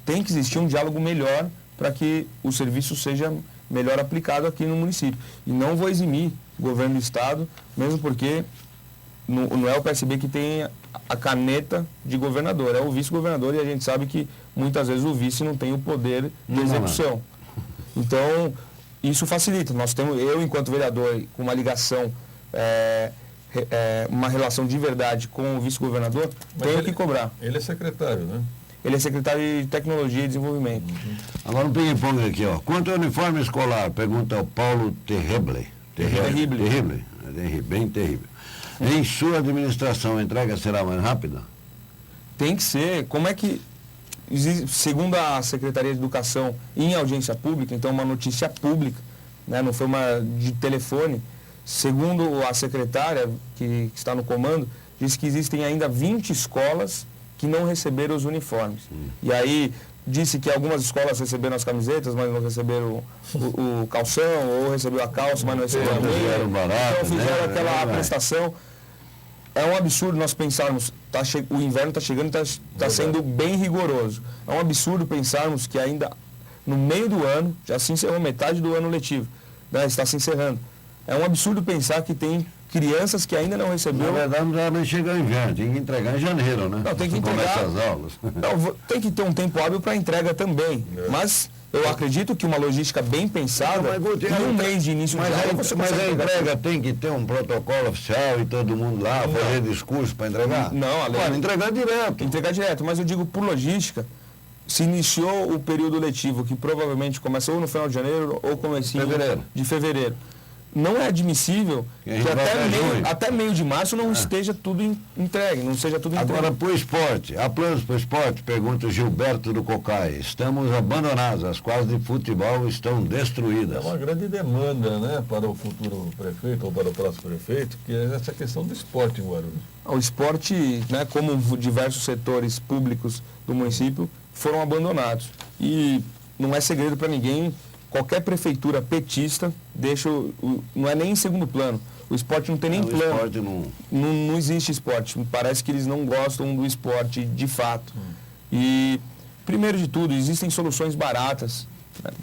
tem que existir um diálogo melhor para que o serviço seja melhor aplicado aqui no município. E não vou eximir o governo do estado, mesmo porque não é o PSB que tem a caneta de governador, é o vice-governador, e a gente sabe que muitas vezes o vice não tem o poder de execução. Então, isso facilita. Eu, enquanto vereador, com uma ligação, uma relação de verdade com o vice-governador, tenho que cobrar.
Ele é secretário, né?
Ele é secretário de Tecnologia e Desenvolvimento.
Agora um ping-pong aqui, ó. Quanto ao uniforme escolar? Pergunta o Paulo Terrible. Bem terrível. Em sua administração, a entrega será mais rápida?
Tem que ser. Como é que, segundo a Secretaria de Educação, em audiência pública, então uma notícia pública, né, não foi uma de telefone, segundo a secretária que está no comando, diz que existem ainda 20 escolas que não receberam os uniformes. E aí disse que algumas escolas receberam as camisetas, mas não receberam o calção, ou recebeu a calça, mas não receberam a meia. Então fizeram aquela prestação. É um absurdo nós pensarmos, o inverno está chegando e está sendo bem rigoroso. É um absurdo pensarmos que ainda no meio do ano, já se encerrou metade do ano letivo, né, está se encerrando. É um absurdo pensar que tem crianças que ainda não receberam.
Na verdade, não chega o inverno, tem que entregar em janeiro, né?
Não, tem que entregar.
Começa as aulas.
Não, tem que ter um tempo hábil para entrega também. Mas eu acredito que uma logística bem pensada, em um mês de início de aula,
mas a entrega tem que ter um protocolo oficial e todo mundo lá, fazer discurso para entregar?
Não, além.
Pode entregar direto.
Entregar direto, mas eu digo por logística. Se iniciou o período letivo, que provavelmente começa ou no final de janeiro ou comecinho de fevereiro. Não é admissível que até meio de março não esteja tudo entregue, não seja tudo entregue.
Agora, para o esporte, há planos para o esporte? Pergunta o Gilberto do Cocai. Estamos abandonados, as quadras de futebol estão destruídas.
É uma grande demanda, né, para o futuro prefeito ou para o próximo prefeito, que é essa questão do esporte em Guarulhos.
O esporte, né, como diversos setores públicos do município, foram abandonados. E não é segredo para ninguém. Qualquer prefeitura petista não é nem em segundo plano. O esporte não tem nem plano.
Esporte
não existe esporte. Parece que eles não gostam do esporte de fato. E, primeiro de tudo, existem soluções baratas.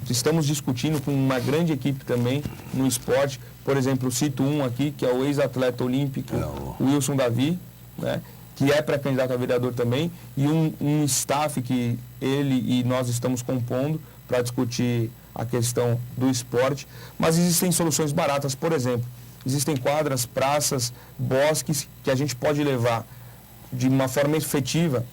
Estamos discutindo com uma grande equipe também no esporte. Por exemplo, cito um aqui, que é o ex-atleta olímpico Wilson Davi, né, que é pré-candidato a vereador também, e um staff que ele e nós estamos compondo para discutir a questão do esporte, mas existem soluções baratas. Por exemplo, existem quadras, praças, bosques que a gente pode levar de uma forma efetiva,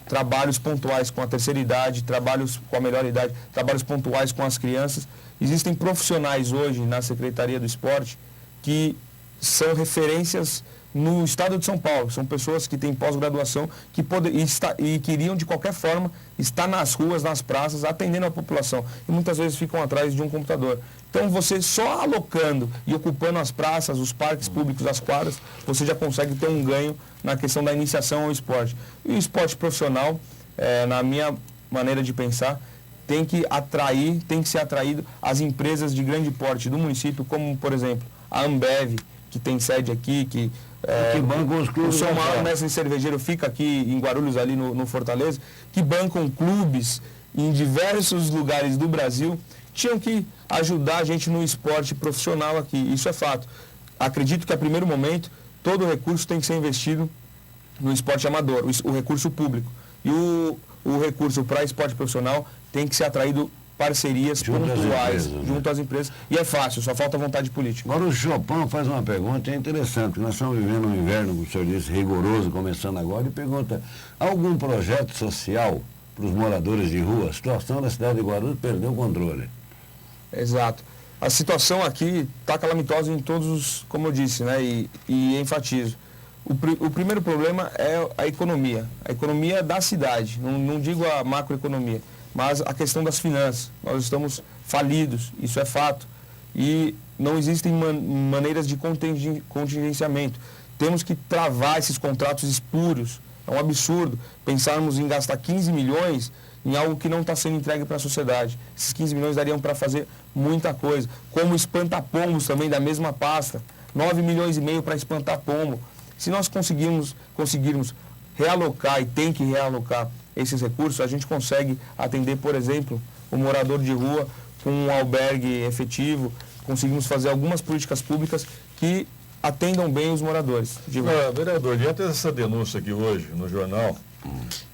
trabalhos pontuais com a terceira idade, trabalhos com a melhor idade, trabalhos pontuais com as crianças. Existem profissionais hoje na Secretaria do Esporte que são referências no estado de São Paulo. São pessoas que têm pós-graduação e queriam, de qualquer forma, estar nas ruas, nas praças, atendendo a população. E muitas vezes ficam atrás de um computador. Então, você só alocando e ocupando as praças, os parques públicos, as quadras, você já consegue ter um ganho na questão da iniciação ao esporte. E o esporte profissional, na minha maneira de pensar, tem que ser atraído as empresas de grande porte do município, como, por exemplo, a Ambev, que tem sede aqui, que bancam os clubes. O seu maior mestre cervejeiro fica aqui em Guarulhos, ali no Fortaleza, que bancam clubes em diversos lugares do Brasil, tinham que ajudar a gente no esporte profissional aqui. Isso é fato. Acredito que, a primeiro momento, todo o recurso tem que ser investido no esporte amador, o recurso público. E o recurso para esporte profissional tem que ser atraído parcerias pontuais junto às empresas. E é fácil, só falta vontade política.
Agora o Chopin faz uma pergunta, é interessante, nós estamos vivendo um inverno, como o senhor disse, rigoroso, começando agora, e pergunta, algum projeto social para os moradores de rua? A situação da cidade de Guarulhos perdeu o controle.
Exato. A situação aqui está calamitosa em todos os, como eu disse, né, e enfatizo. O primeiro problema é a economia da cidade, não digo a macroeconomia, mas a questão das finanças. Nós estamos falidos, isso é fato. E não existem maneiras de contingenciamento. Temos que travar esses contratos espúrios. É um absurdo pensarmos em gastar 15 milhões em algo que não está sendo entregue para a sociedade. Esses 15 milhões dariam para fazer muita coisa. Como espanta-pombos também da mesma pasta. 9,5 milhões para espantar pombo. Se nós conseguirmos realocar, e tem que realocar esses recursos, a gente consegue atender, por exemplo, o morador de rua com um albergue efetivo, conseguimos fazer algumas políticas públicas que atendam bem os moradores de rua.
Vereador, diante dessa denúncia aqui hoje no jornal,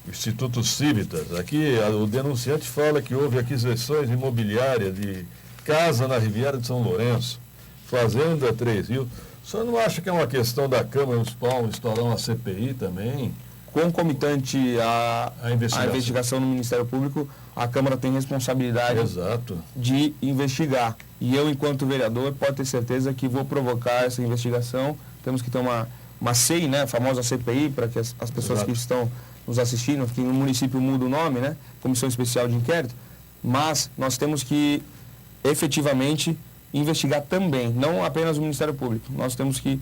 Instituto Civitas, aqui o denunciante fala que houve aquisições imobiliárias de casa na Riviera de São Lourenço, Fazenda 3 Rios. O senhor não acha que é uma questão da Câmara Municipal instaurar uma CPI também?
Concomitante à investigação no Ministério Público, a Câmara tem responsabilidade de investigar. E eu, enquanto vereador, pode ter certeza que vou provocar essa investigação. Temos que ter uma CEI, né, a famosa CPI, para que as pessoas que estão nos assistindo, que no município muda o nome, né, Comissão Especial de Inquérito, mas nós temos que efetivamente investigar também, não apenas o Ministério Público. Nós temos que,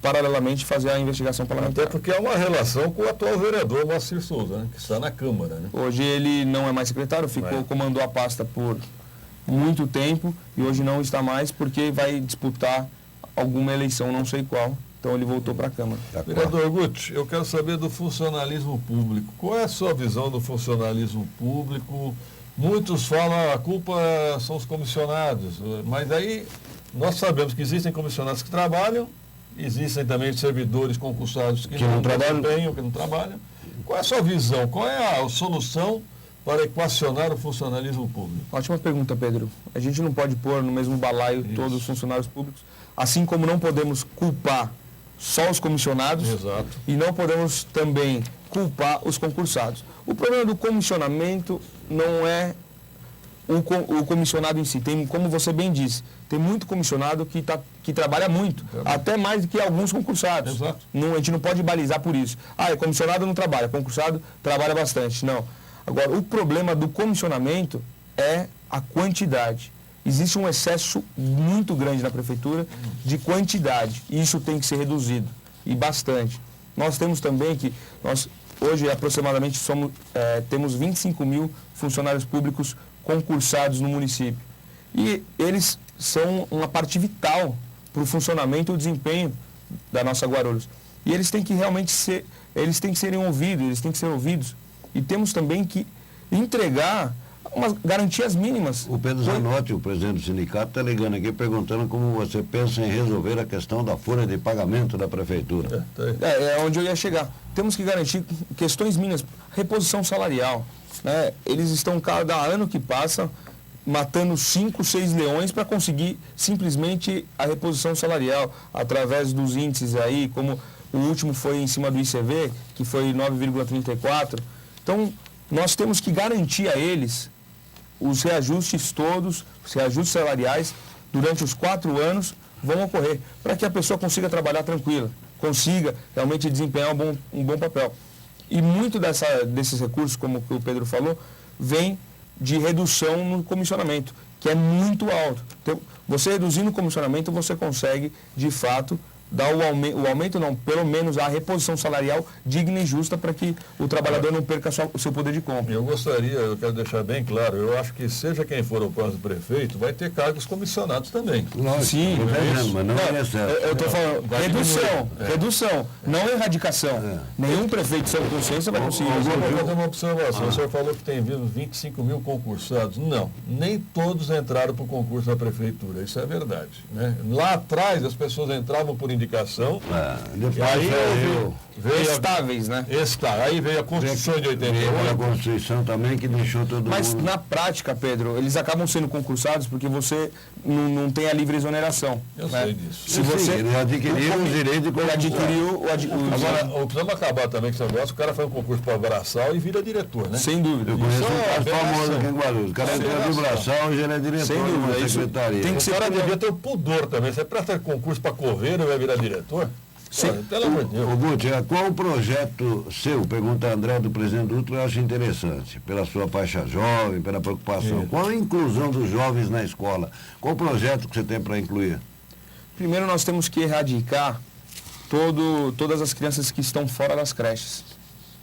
paralelamente, fazer a investigação parlamentar.
Até porque há uma relação com o atual vereador, Moacir Souza, né, que está na Câmara. Né?
Hoje ele não é mais secretário, comandou a pasta por muito tempo e hoje não está mais porque vai disputar alguma eleição, não sei qual. Então ele voltou para a Câmara.
Vereador Guti, eu quero saber do funcionalismo público. Qual é a sua visão do funcionalismo público? Muitos falam a culpa são os comissionados, mas aí nós sabemos que existem comissionados que trabalham, existem também servidores concursados que não trabalham, que não trabalham. Qual é a sua visão? Qual é a solução para equacionar o funcionalismo público?
Ótima pergunta, Pedro. A gente não pode pôr no mesmo balaio todos os funcionários públicos, assim como não podemos culpar só os comissionados e não podemos também culpar os concursados. O problema do comissionamento não é o comissionado em si. Tem, como você bem disse, tem muito comissionado que trabalha muito, até mais do que alguns concursados. Não, a gente não pode balizar por isso. Comissionado não trabalha, concursado trabalha bastante. Não. Agora, o problema do comissionamento é a quantidade. Existe um excesso muito grande na prefeitura de quantidade, e isso tem que ser reduzido, e bastante. Nós temos também que, hoje aproximadamente temos 25 mil funcionários públicos concursados no município. E eles são uma parte vital para o funcionamento e o desempenho da nossa Guarulhos. E eles têm que realmente ser ouvidos, e temos também que entregar umas garantias mínimas.
O Pedro Zanotti, o presidente do sindicato, está ligando aqui perguntando como você pensa em resolver a questão da folha de pagamento da prefeitura.
É onde eu ia chegar. Temos que garantir questões mínimas, reposição salarial. Né? Eles estão, cada ano que passa, matando 5, 6 leões para conseguir simplesmente a reposição salarial, através dos índices aí, como o último foi em cima do ICV, que foi 9,34. Então, nós temos que garantir a eles os reajustes todos, os reajustes salariais, durante os 4 anos, vão ocorrer, para que a pessoa consiga trabalhar tranquila, consiga realmente desempenhar um bom papel. E muito desses recursos, como o Pedro falou, vem de redução no comissionamento, que é muito alto. Então, você reduzindo o comissionamento, você consegue, de fato, dar o aumento não, pelo menos a reposição salarial digna e justa para que o trabalhador não perca o seu poder de compra.
Eu quero deixar bem claro, eu acho que seja quem for o próximo prefeito, vai ter cargos comissionados também.
Sim, mas não é certo. Eu estou falando redução, não erradicação. Nenhum prefeito sem consciência vai conseguir.
Eu vou fazer uma observação. O senhor falou que tem vindo 25 mil concursados. Não, nem todos entraram para o concurso da prefeitura, isso é verdade. Né? Lá atrás as pessoas entravam por indicação,
e aí
veio estáveis, né?
Aí veio a Constituição de 88.
A Constituição também que deixou todo mundo.
Mas na prática, Pedro, eles acabam sendo concursados porque você não tem a livre exoneração.
Eu sei disso.
Se você ele adquiriu o direito de
Agora, precisamos acabar também com esse negócio. O cara faz um concurso para Braçal e vira diretor, né?
Sem dúvida.
Eu conheço um caso famoso aqui em Guarulhos. O cara entrou de Braçal e ele é diretor. Sem dúvida.
Secretaria. O cara devia ter o pudor também. Você presta concurso para coveiro e vai virar diretor?
Sim.
Pelo amor de Deus.
Guti, qual o projeto seu, pergunta André do presidente Dutra, eu acho interessante, pela sua faixa jovem, pela preocupação. Sim. Qual a inclusão dos jovens na escola? Qual o projeto que você tem para incluir?
Primeiro nós temos que erradicar todas as crianças que estão fora das creches.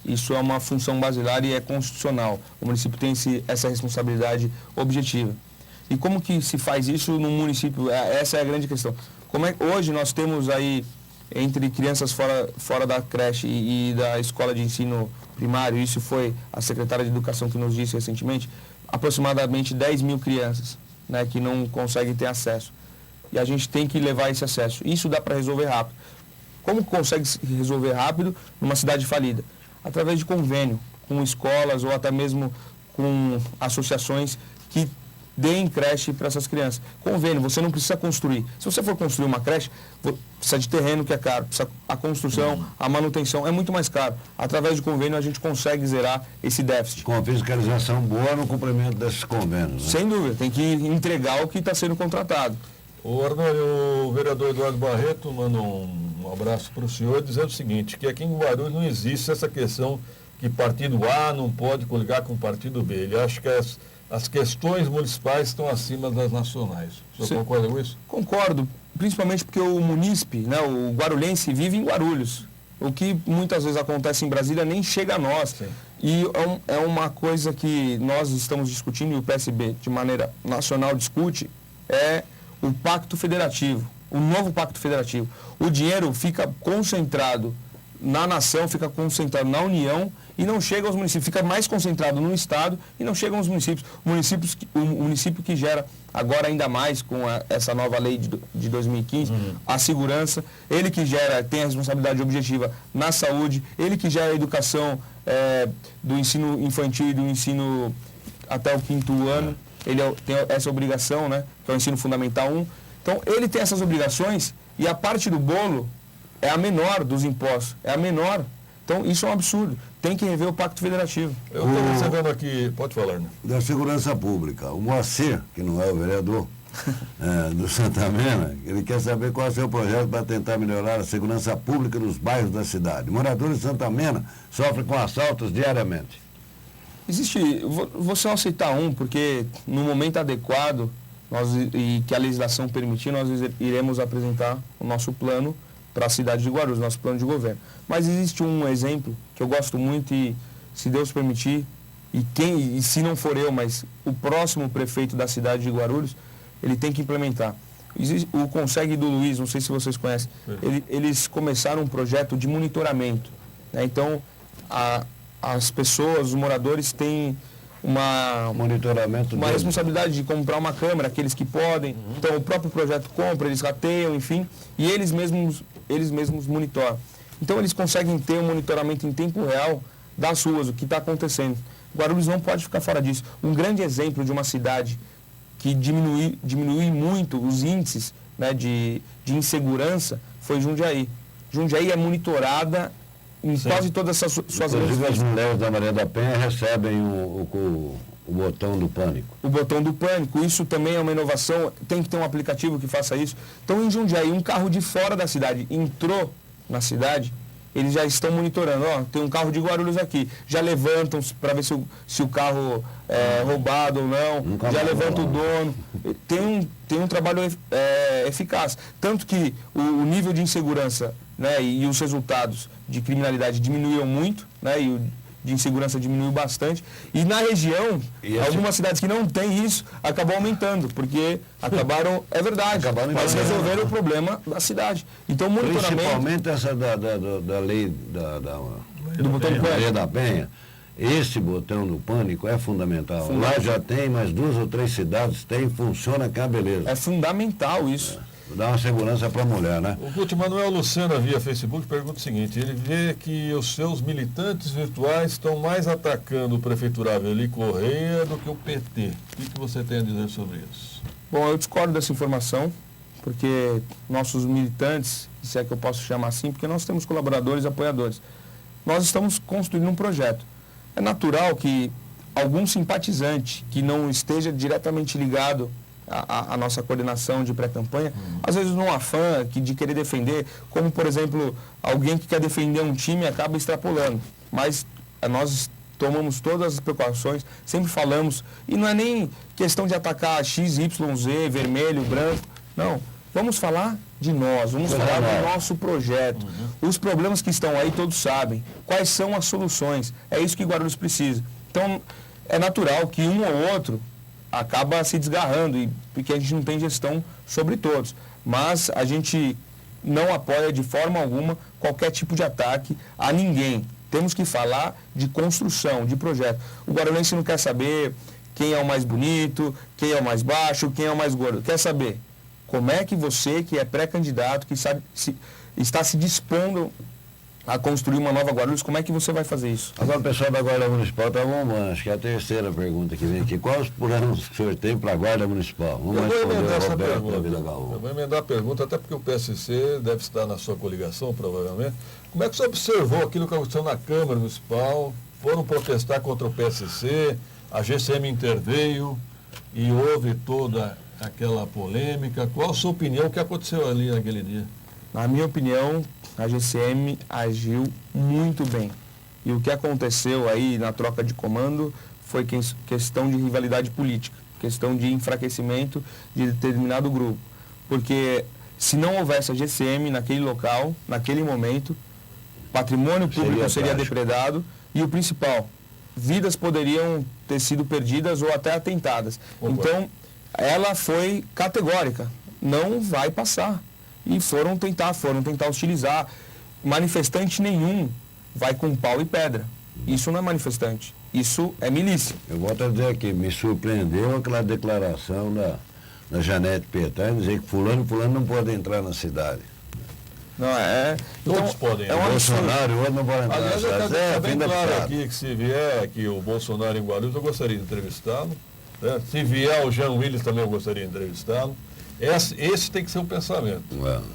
Isso é uma função basilar e é constitucional. O município tem essa responsabilidade objetiva. E como que se faz isso no município? Essa é a grande questão. Hoje nós temos aí, entre crianças fora da creche e da escola de ensino primário, isso foi a secretária de Educação que nos disse recentemente, aproximadamente 10 mil crianças, né, que não conseguem ter acesso. E a gente tem que levar esse acesso. Isso dá para resolver rápido. Como consegue resolver rápido numa cidade falida? Através de convênio com escolas ou até mesmo com associações que deem creche para essas crianças. Convênio, você não precisa construir. Se você for construir uma creche, precisa de terreno, que é caro, precisa a construção, a manutenção, é muito mais caro. Através de convênio a gente consegue zerar esse déficit.
Com a fiscalização boa no cumprimento desses convênios, né?
Sem dúvida, tem que entregar o que está sendo contratado.
O Arnoldo, o vereador Eduardo Barreto manda um abraço para o senhor, dizendo o seguinte, que aqui em Guarulhos não existe essa questão que partido A não pode coligar com partido B. Ele acha que as questões municipais estão acima das nacionais. O senhor concorda com isso?
Concordo, principalmente porque o munícipe, né, o guarulhense, vive em Guarulhos. O que muitas vezes acontece em Brasília nem chega a nós. Sim. E é uma coisa que nós estamos discutindo, e o PSB, de maneira nacional, discute, é o Pacto Federativo, o novo Pacto Federativo. O dinheiro fica concentrado na nação, fica concentrado na União e não chega aos municípios, fica mais concentrado no Estado e não chega aos municípios. O município que gera agora ainda mais com essa nova lei de 2015, a segurança, ele que tem a responsabilidade objetiva na saúde, ele que gera a educação do ensino infantil e do ensino até o 5º ano, ele tem essa obrigação, né, que é o ensino fundamental 1. Então, ele tem essas obrigações e a parte do bolo é a menor dos impostos, é a menor. Então, isso é um absurdo. Tem que rever o Pacto Federativo.
Eu estou recebendo aqui, pode falar, né?
Da Segurança Pública. O Moacir, que não é o vereador do Santa Mena, ele quer saber qual é o seu projeto para tentar melhorar a segurança pública nos bairros da cidade. Moradores de Santa Mena sofrem com assaltos diariamente.
Vou só aceitar porque no momento adequado, e que a legislação permitir, nós iremos apresentar o nosso plano para a cidade de Guarulhos, nosso plano de governo. Mas existe um exemplo que eu gosto muito e, se Deus permitir, e se não for eu, mas o próximo prefeito da cidade de Guarulhos, ele tem que implementar. O Consegue do Luiz, não sei se vocês conhecem, eles começaram um projeto de monitoramento, né? Então, as pessoas, os moradores têm uma responsabilidade de comprar uma câmera, aqueles que podem. Então, o próprio projeto compra, eles rateiam, enfim, e eles mesmos monitoram. Então, eles conseguem ter um monitoramento em tempo real das ruas, o que está acontecendo. Guarulhos não pode ficar fora disso. Um grande exemplo de uma cidade que diminui muito os índices, né, de insegurança foi Jundiaí. Jundiaí é monitorada em quase todas as suas...
Inclusive, as mulheres da Maria da Penha recebem o botão do pânico.
O botão do pânico, isso também é uma inovação, tem que ter um aplicativo que faça isso. Então, em Jundiaí, um carro de fora da cidade entrou na cidade, eles já estão monitorando, tem um carro de Guarulhos aqui, já levantam para ver se o carro é roubado ou não, já levanta o dono, tem um trabalho eficaz, tanto que o nível de insegurança, né, e os resultados de criminalidade diminuíram muito, né, e de insegurança diminuiu bastante, e na região, algumas cidades que não têm isso, acabam aumentando, porque mas resolveram o problema da cidade. Então, monitoramento...
Principalmente essa da lei do botão do Maria da Penha, esse botão do pânico é fundamental. Lá já tem, mas 2 ou 3 cidades tem, funciona que é a beleza.
É fundamental isso.
Dá uma segurança para a mulher, né?
O Guti Manuel Lucena, via Facebook, pergunta o seguinte: ele vê que os seus militantes virtuais estão mais atacando o prefeiturável Eli Correia do que o PT. O que você tem a dizer sobre isso?
Bom, eu discordo dessa informação, porque nossos militantes, se é que eu posso chamar assim, porque nós temos colaboradores e apoiadores. Nós estamos construindo um projeto. É natural que algum simpatizante que não esteja diretamente ligado a nossa coordenação de pré-campanha, às vezes num afã de querer defender, como, por exemplo, alguém que quer defender um time acaba extrapolando. Mas nós tomamos todas as precauções, sempre falamos, e não é nem questão de atacar X, Y, Z, vermelho, branco, não. Vamos falar de nós, vamos falar do nosso projeto. Os problemas que estão aí todos sabem. Quais são as soluções? É isso que Guarulhos precisa. Então, é natural que um ou outro acaba se desgarrando, porque a gente não tem gestão sobre todos. Mas a gente não apoia de forma alguma qualquer tipo de ataque a ninguém. Temos que falar de construção, de projeto. O guarulhense não quer saber quem é o mais bonito, quem é o mais baixo, quem é o mais gordo. Quer saber como é que você, que é pré-candidato, que está se dispondo a construir uma nova Guarulhos, como é que você vai fazer isso?
Agora o pessoal da Guarda Municipal está bombando, acho que é a terceira pergunta que vem aqui. Quais planos que o senhor tem para a Guarda Municipal?
Eu vou emendar essa pergunta. Eu vou emendar a pergunta, até porque o PSC deve estar na sua coligação, provavelmente. Como é que você observou aquilo que aconteceu na Câmara Municipal? Foram protestar contra o PSC, a GCM interveio e houve toda aquela polêmica. Qual a sua opinião? O que aconteceu ali naquele dia?
Na minha opinião, a GCM agiu muito bem. E o que aconteceu aí na troca de comando foi questão de rivalidade política, questão de enfraquecimento de determinado grupo. Porque se não houvesse a GCM naquele local, naquele momento, patrimônio público seria depredado e o principal, vidas poderiam ter sido perdidas ou até atentadas. Então, ela foi categórica, não vai passar. E foram tentar hostilizar. Manifestante nenhum vai com pau e pedra. Isso não é manifestante, isso é milícia.
Eu volto a dizer aqui, me surpreendeu aquela declaração da Janete Petain, dizer que fulano e fulano não podem entrar na cidade.
Não, todos podem.
O Bolsonaro e o outro não podem entrar na cidade.
Está bem claro aqui que se vier aqui o Bolsonaro em Guarulhos, eu gostaria de entrevistá-lo. Né? Se vier o Jean Willis, também eu gostaria de entrevistá-lo. Esse tem que ser o pensamento.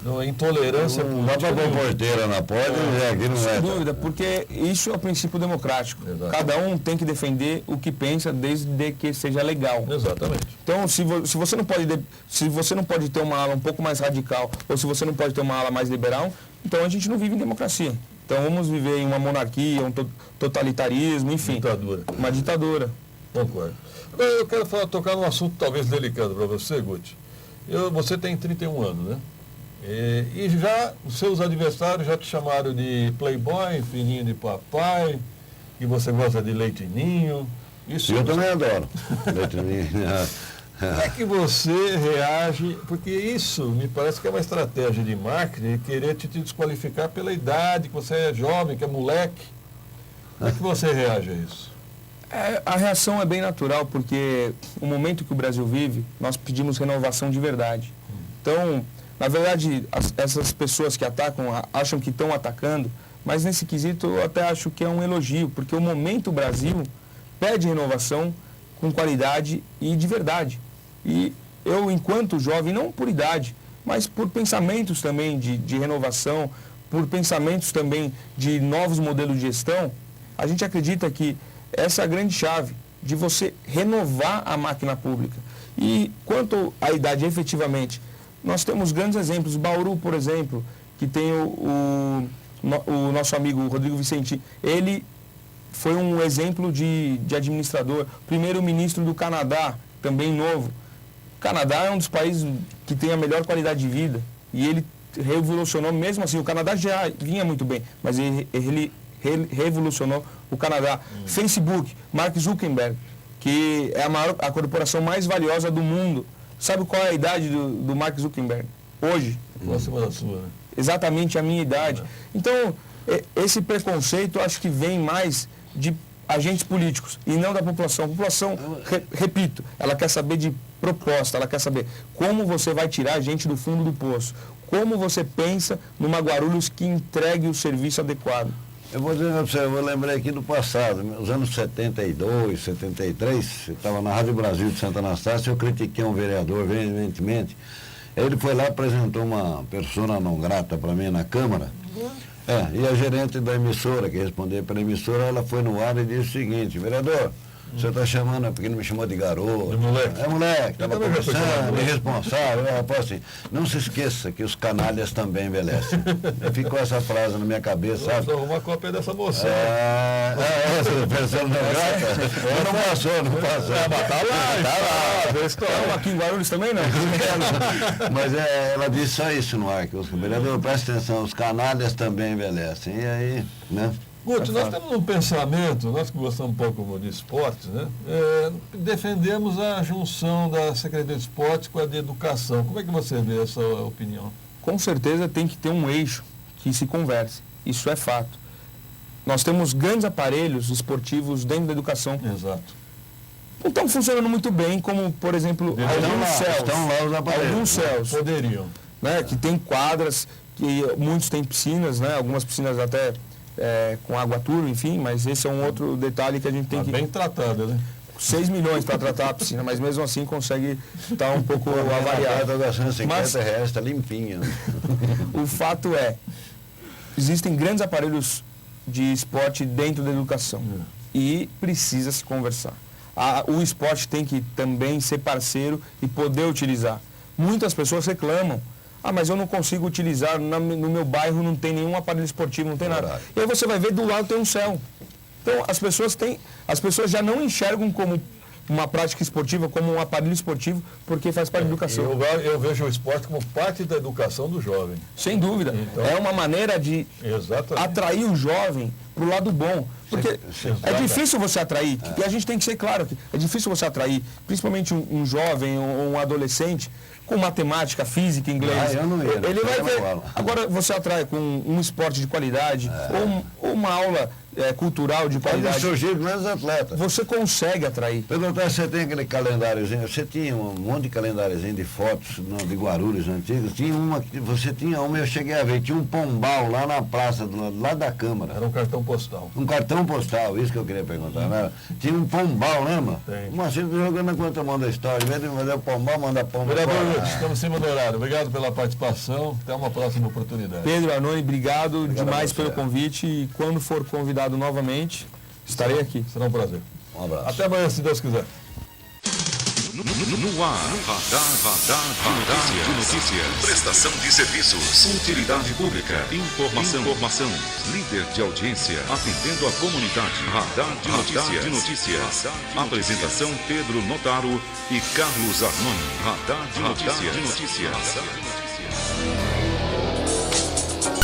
Não, a intolerância
política. Não dá para pôr porteira na porta, aqui não é.
Sem dúvida, porque isso é o princípio democrático. Exato. Cada um tem que defender o que pensa, desde que seja legal.
Exatamente.
Então, se você não pode ter uma ala um pouco mais radical, ou se você não pode ter uma ala mais liberal, então a gente não vive em democracia. Então vamos viver em uma monarquia, um totalitarismo, enfim.
Ditadura.
Uma ditadura.
Concordo. Agora eu quero tocar num assunto talvez delicado para você, Guti. Você tem 31 anos, né? E já os seus adversários já te chamaram de playboy, filhinho de papai, que você gosta de leite ninho. Isso
eu também adoro leite ninho.
Como é que você reage? Porque isso me parece que é uma estratégia de marketing, querer te desqualificar pela idade, que você é jovem, que é moleque. Como é que você reage a isso?
A reação é bem natural, porque o momento que o Brasil vive, nós pedimos renovação de verdade. Então, na verdade, essas pessoas que atacam, acham que estão atacando, mas nesse quesito eu até acho que é um elogio, porque o momento Brasil pede renovação com qualidade e de verdade. E eu, enquanto jovem, não por idade, mas por pensamentos também de renovação, por pensamentos também de novos modelos de gestão, a gente acredita que essa é a grande chave de você renovar a máquina pública. E quanto à idade, efetivamente, nós temos grandes exemplos. Bauru, por exemplo, que tem o nosso amigo Rodrigo Vicente, ele foi um exemplo de administrador. Primeiro-ministro do Canadá, também novo. O Canadá é um dos países que tem a melhor qualidade de vida. E ele revolucionou, mesmo assim, o Canadá já vinha muito bem, mas ele revolucionou o Canadá. Facebook, Mark Zuckerberg, que é a corporação mais valiosa do mundo. Sabe qual é a idade do Mark Zuckerberg? Hoje.
Próxima da sua, né?
Exatamente a minha idade. Então, esse preconceito acho que vem mais de agentes políticos e não da população. A população, repito, ela quer saber de proposta, ela quer saber como você vai tirar a gente do fundo do poço. Como você pensa numa Guarulhos que entregue o serviço adequado.
Eu vou dizer para você, eu vou lembrar aqui do passado, nos anos 72, 73, eu estava na Rádio Brasil de Santa Anastácia, eu critiquei um vereador veementemente. Ele foi lá e apresentou uma persona não grata para mim na Câmara. E a gerente da emissora, que respondeu pela emissora, ela foi no ar e disse o seguinte: vereador, o senhor está chamando, porque não me chamou de garoto.
De moleque.
É moleque, estava conversando, irresponsável. Eu falei assim, não se esqueça que os canalhas também envelhecem. Ficou essa frase na minha cabeça, sabe?
Nossa, uma cópia dessa moça.
Essa persona não grata? Não passou.
Mas tá lá.
Aqui em Guarulhos também não?
Mas ela disse só isso no ar, que os vereadores, presta atenção, os canalhas também envelhecem. E aí, né?
Guti, nós temos um pensamento, nós que gostamos um pouco de esportes, né? Defendemos a junção da Secretaria de Esporte com a de Educação. Como é que você vê essa opinião?
Com certeza tem que ter um eixo que se converse. Isso é fato. Nós temos grandes aparelhos esportivos dentro da educação.
Exato.
Não estão funcionando muito bem, como, por exemplo, alguns céus.
Poderiam.
Né, que tem quadras, que muitos têm piscinas, né, algumas piscinas até com água turva, enfim, mas esse é um outro detalhe que a gente tem que...
Bem tratada, né?
6 milhões para tratar a piscina, mas mesmo assim consegue estar um pouco avariado.
Mas R$50 está limpinha.
O fato é, existem grandes aparelhos de esporte dentro da educação e precisa se conversar. O esporte tem que também ser parceiro e poder utilizar. Muitas pessoas reclamam. Mas eu não consigo utilizar, no meu bairro não tem nenhum aparelho esportivo, não tem nada. E aí você vai ver, do lado tem um céu. Então as pessoas já não enxergam como uma prática esportiva, como um aparelho esportivo, porque faz parte da educação.
Eu vejo o esporte como parte da educação do jovem.
Sem dúvida. Então, é uma maneira de atrair o jovem para o lado bom. Porque é difícil você atrair, e a gente tem que ser claro, que é difícil você atrair, principalmente um jovem ou um adolescente, com matemática, física, inglês. Ele vai ver. Agora você atrai com um esporte de qualidade, ou uma aula cultural de qualidade.
Pode surgir grandes atletas.
Você consegue atrair.
Pedro, você tem aquele calendáriozinho, você tinha um monte de calendáriozinho de fotos de Guarulhos antigos, você tinha uma, eu cheguei a ver, tinha um pombal lá na praça, do lado da Câmara.
Era um cartão postal.
Um cartão postal, isso que eu queria perguntar. Né? Tinha um pombal, lembra?
Tem.
Mas você jogando na contramão da história, em vez de fazer o pombal, manda pombal.
Vereador, estamos em cima do horário. Obrigado pela participação. Até uma próxima oportunidade.
Pedro Arnone, obrigado demais pelo convite. E quando for convidado novamente, estarei aqui.
Será um prazer.
Um abraço.
Até amanhã, se Deus quiser.
No ar, radar de notícias. Prestação de serviços. Utilidade pública. Informação. Líder de audiência. Atendendo a comunidade. Radar de notícias. Apresentação Pedro Notaro e Carlos Arnone. Radar de notícias.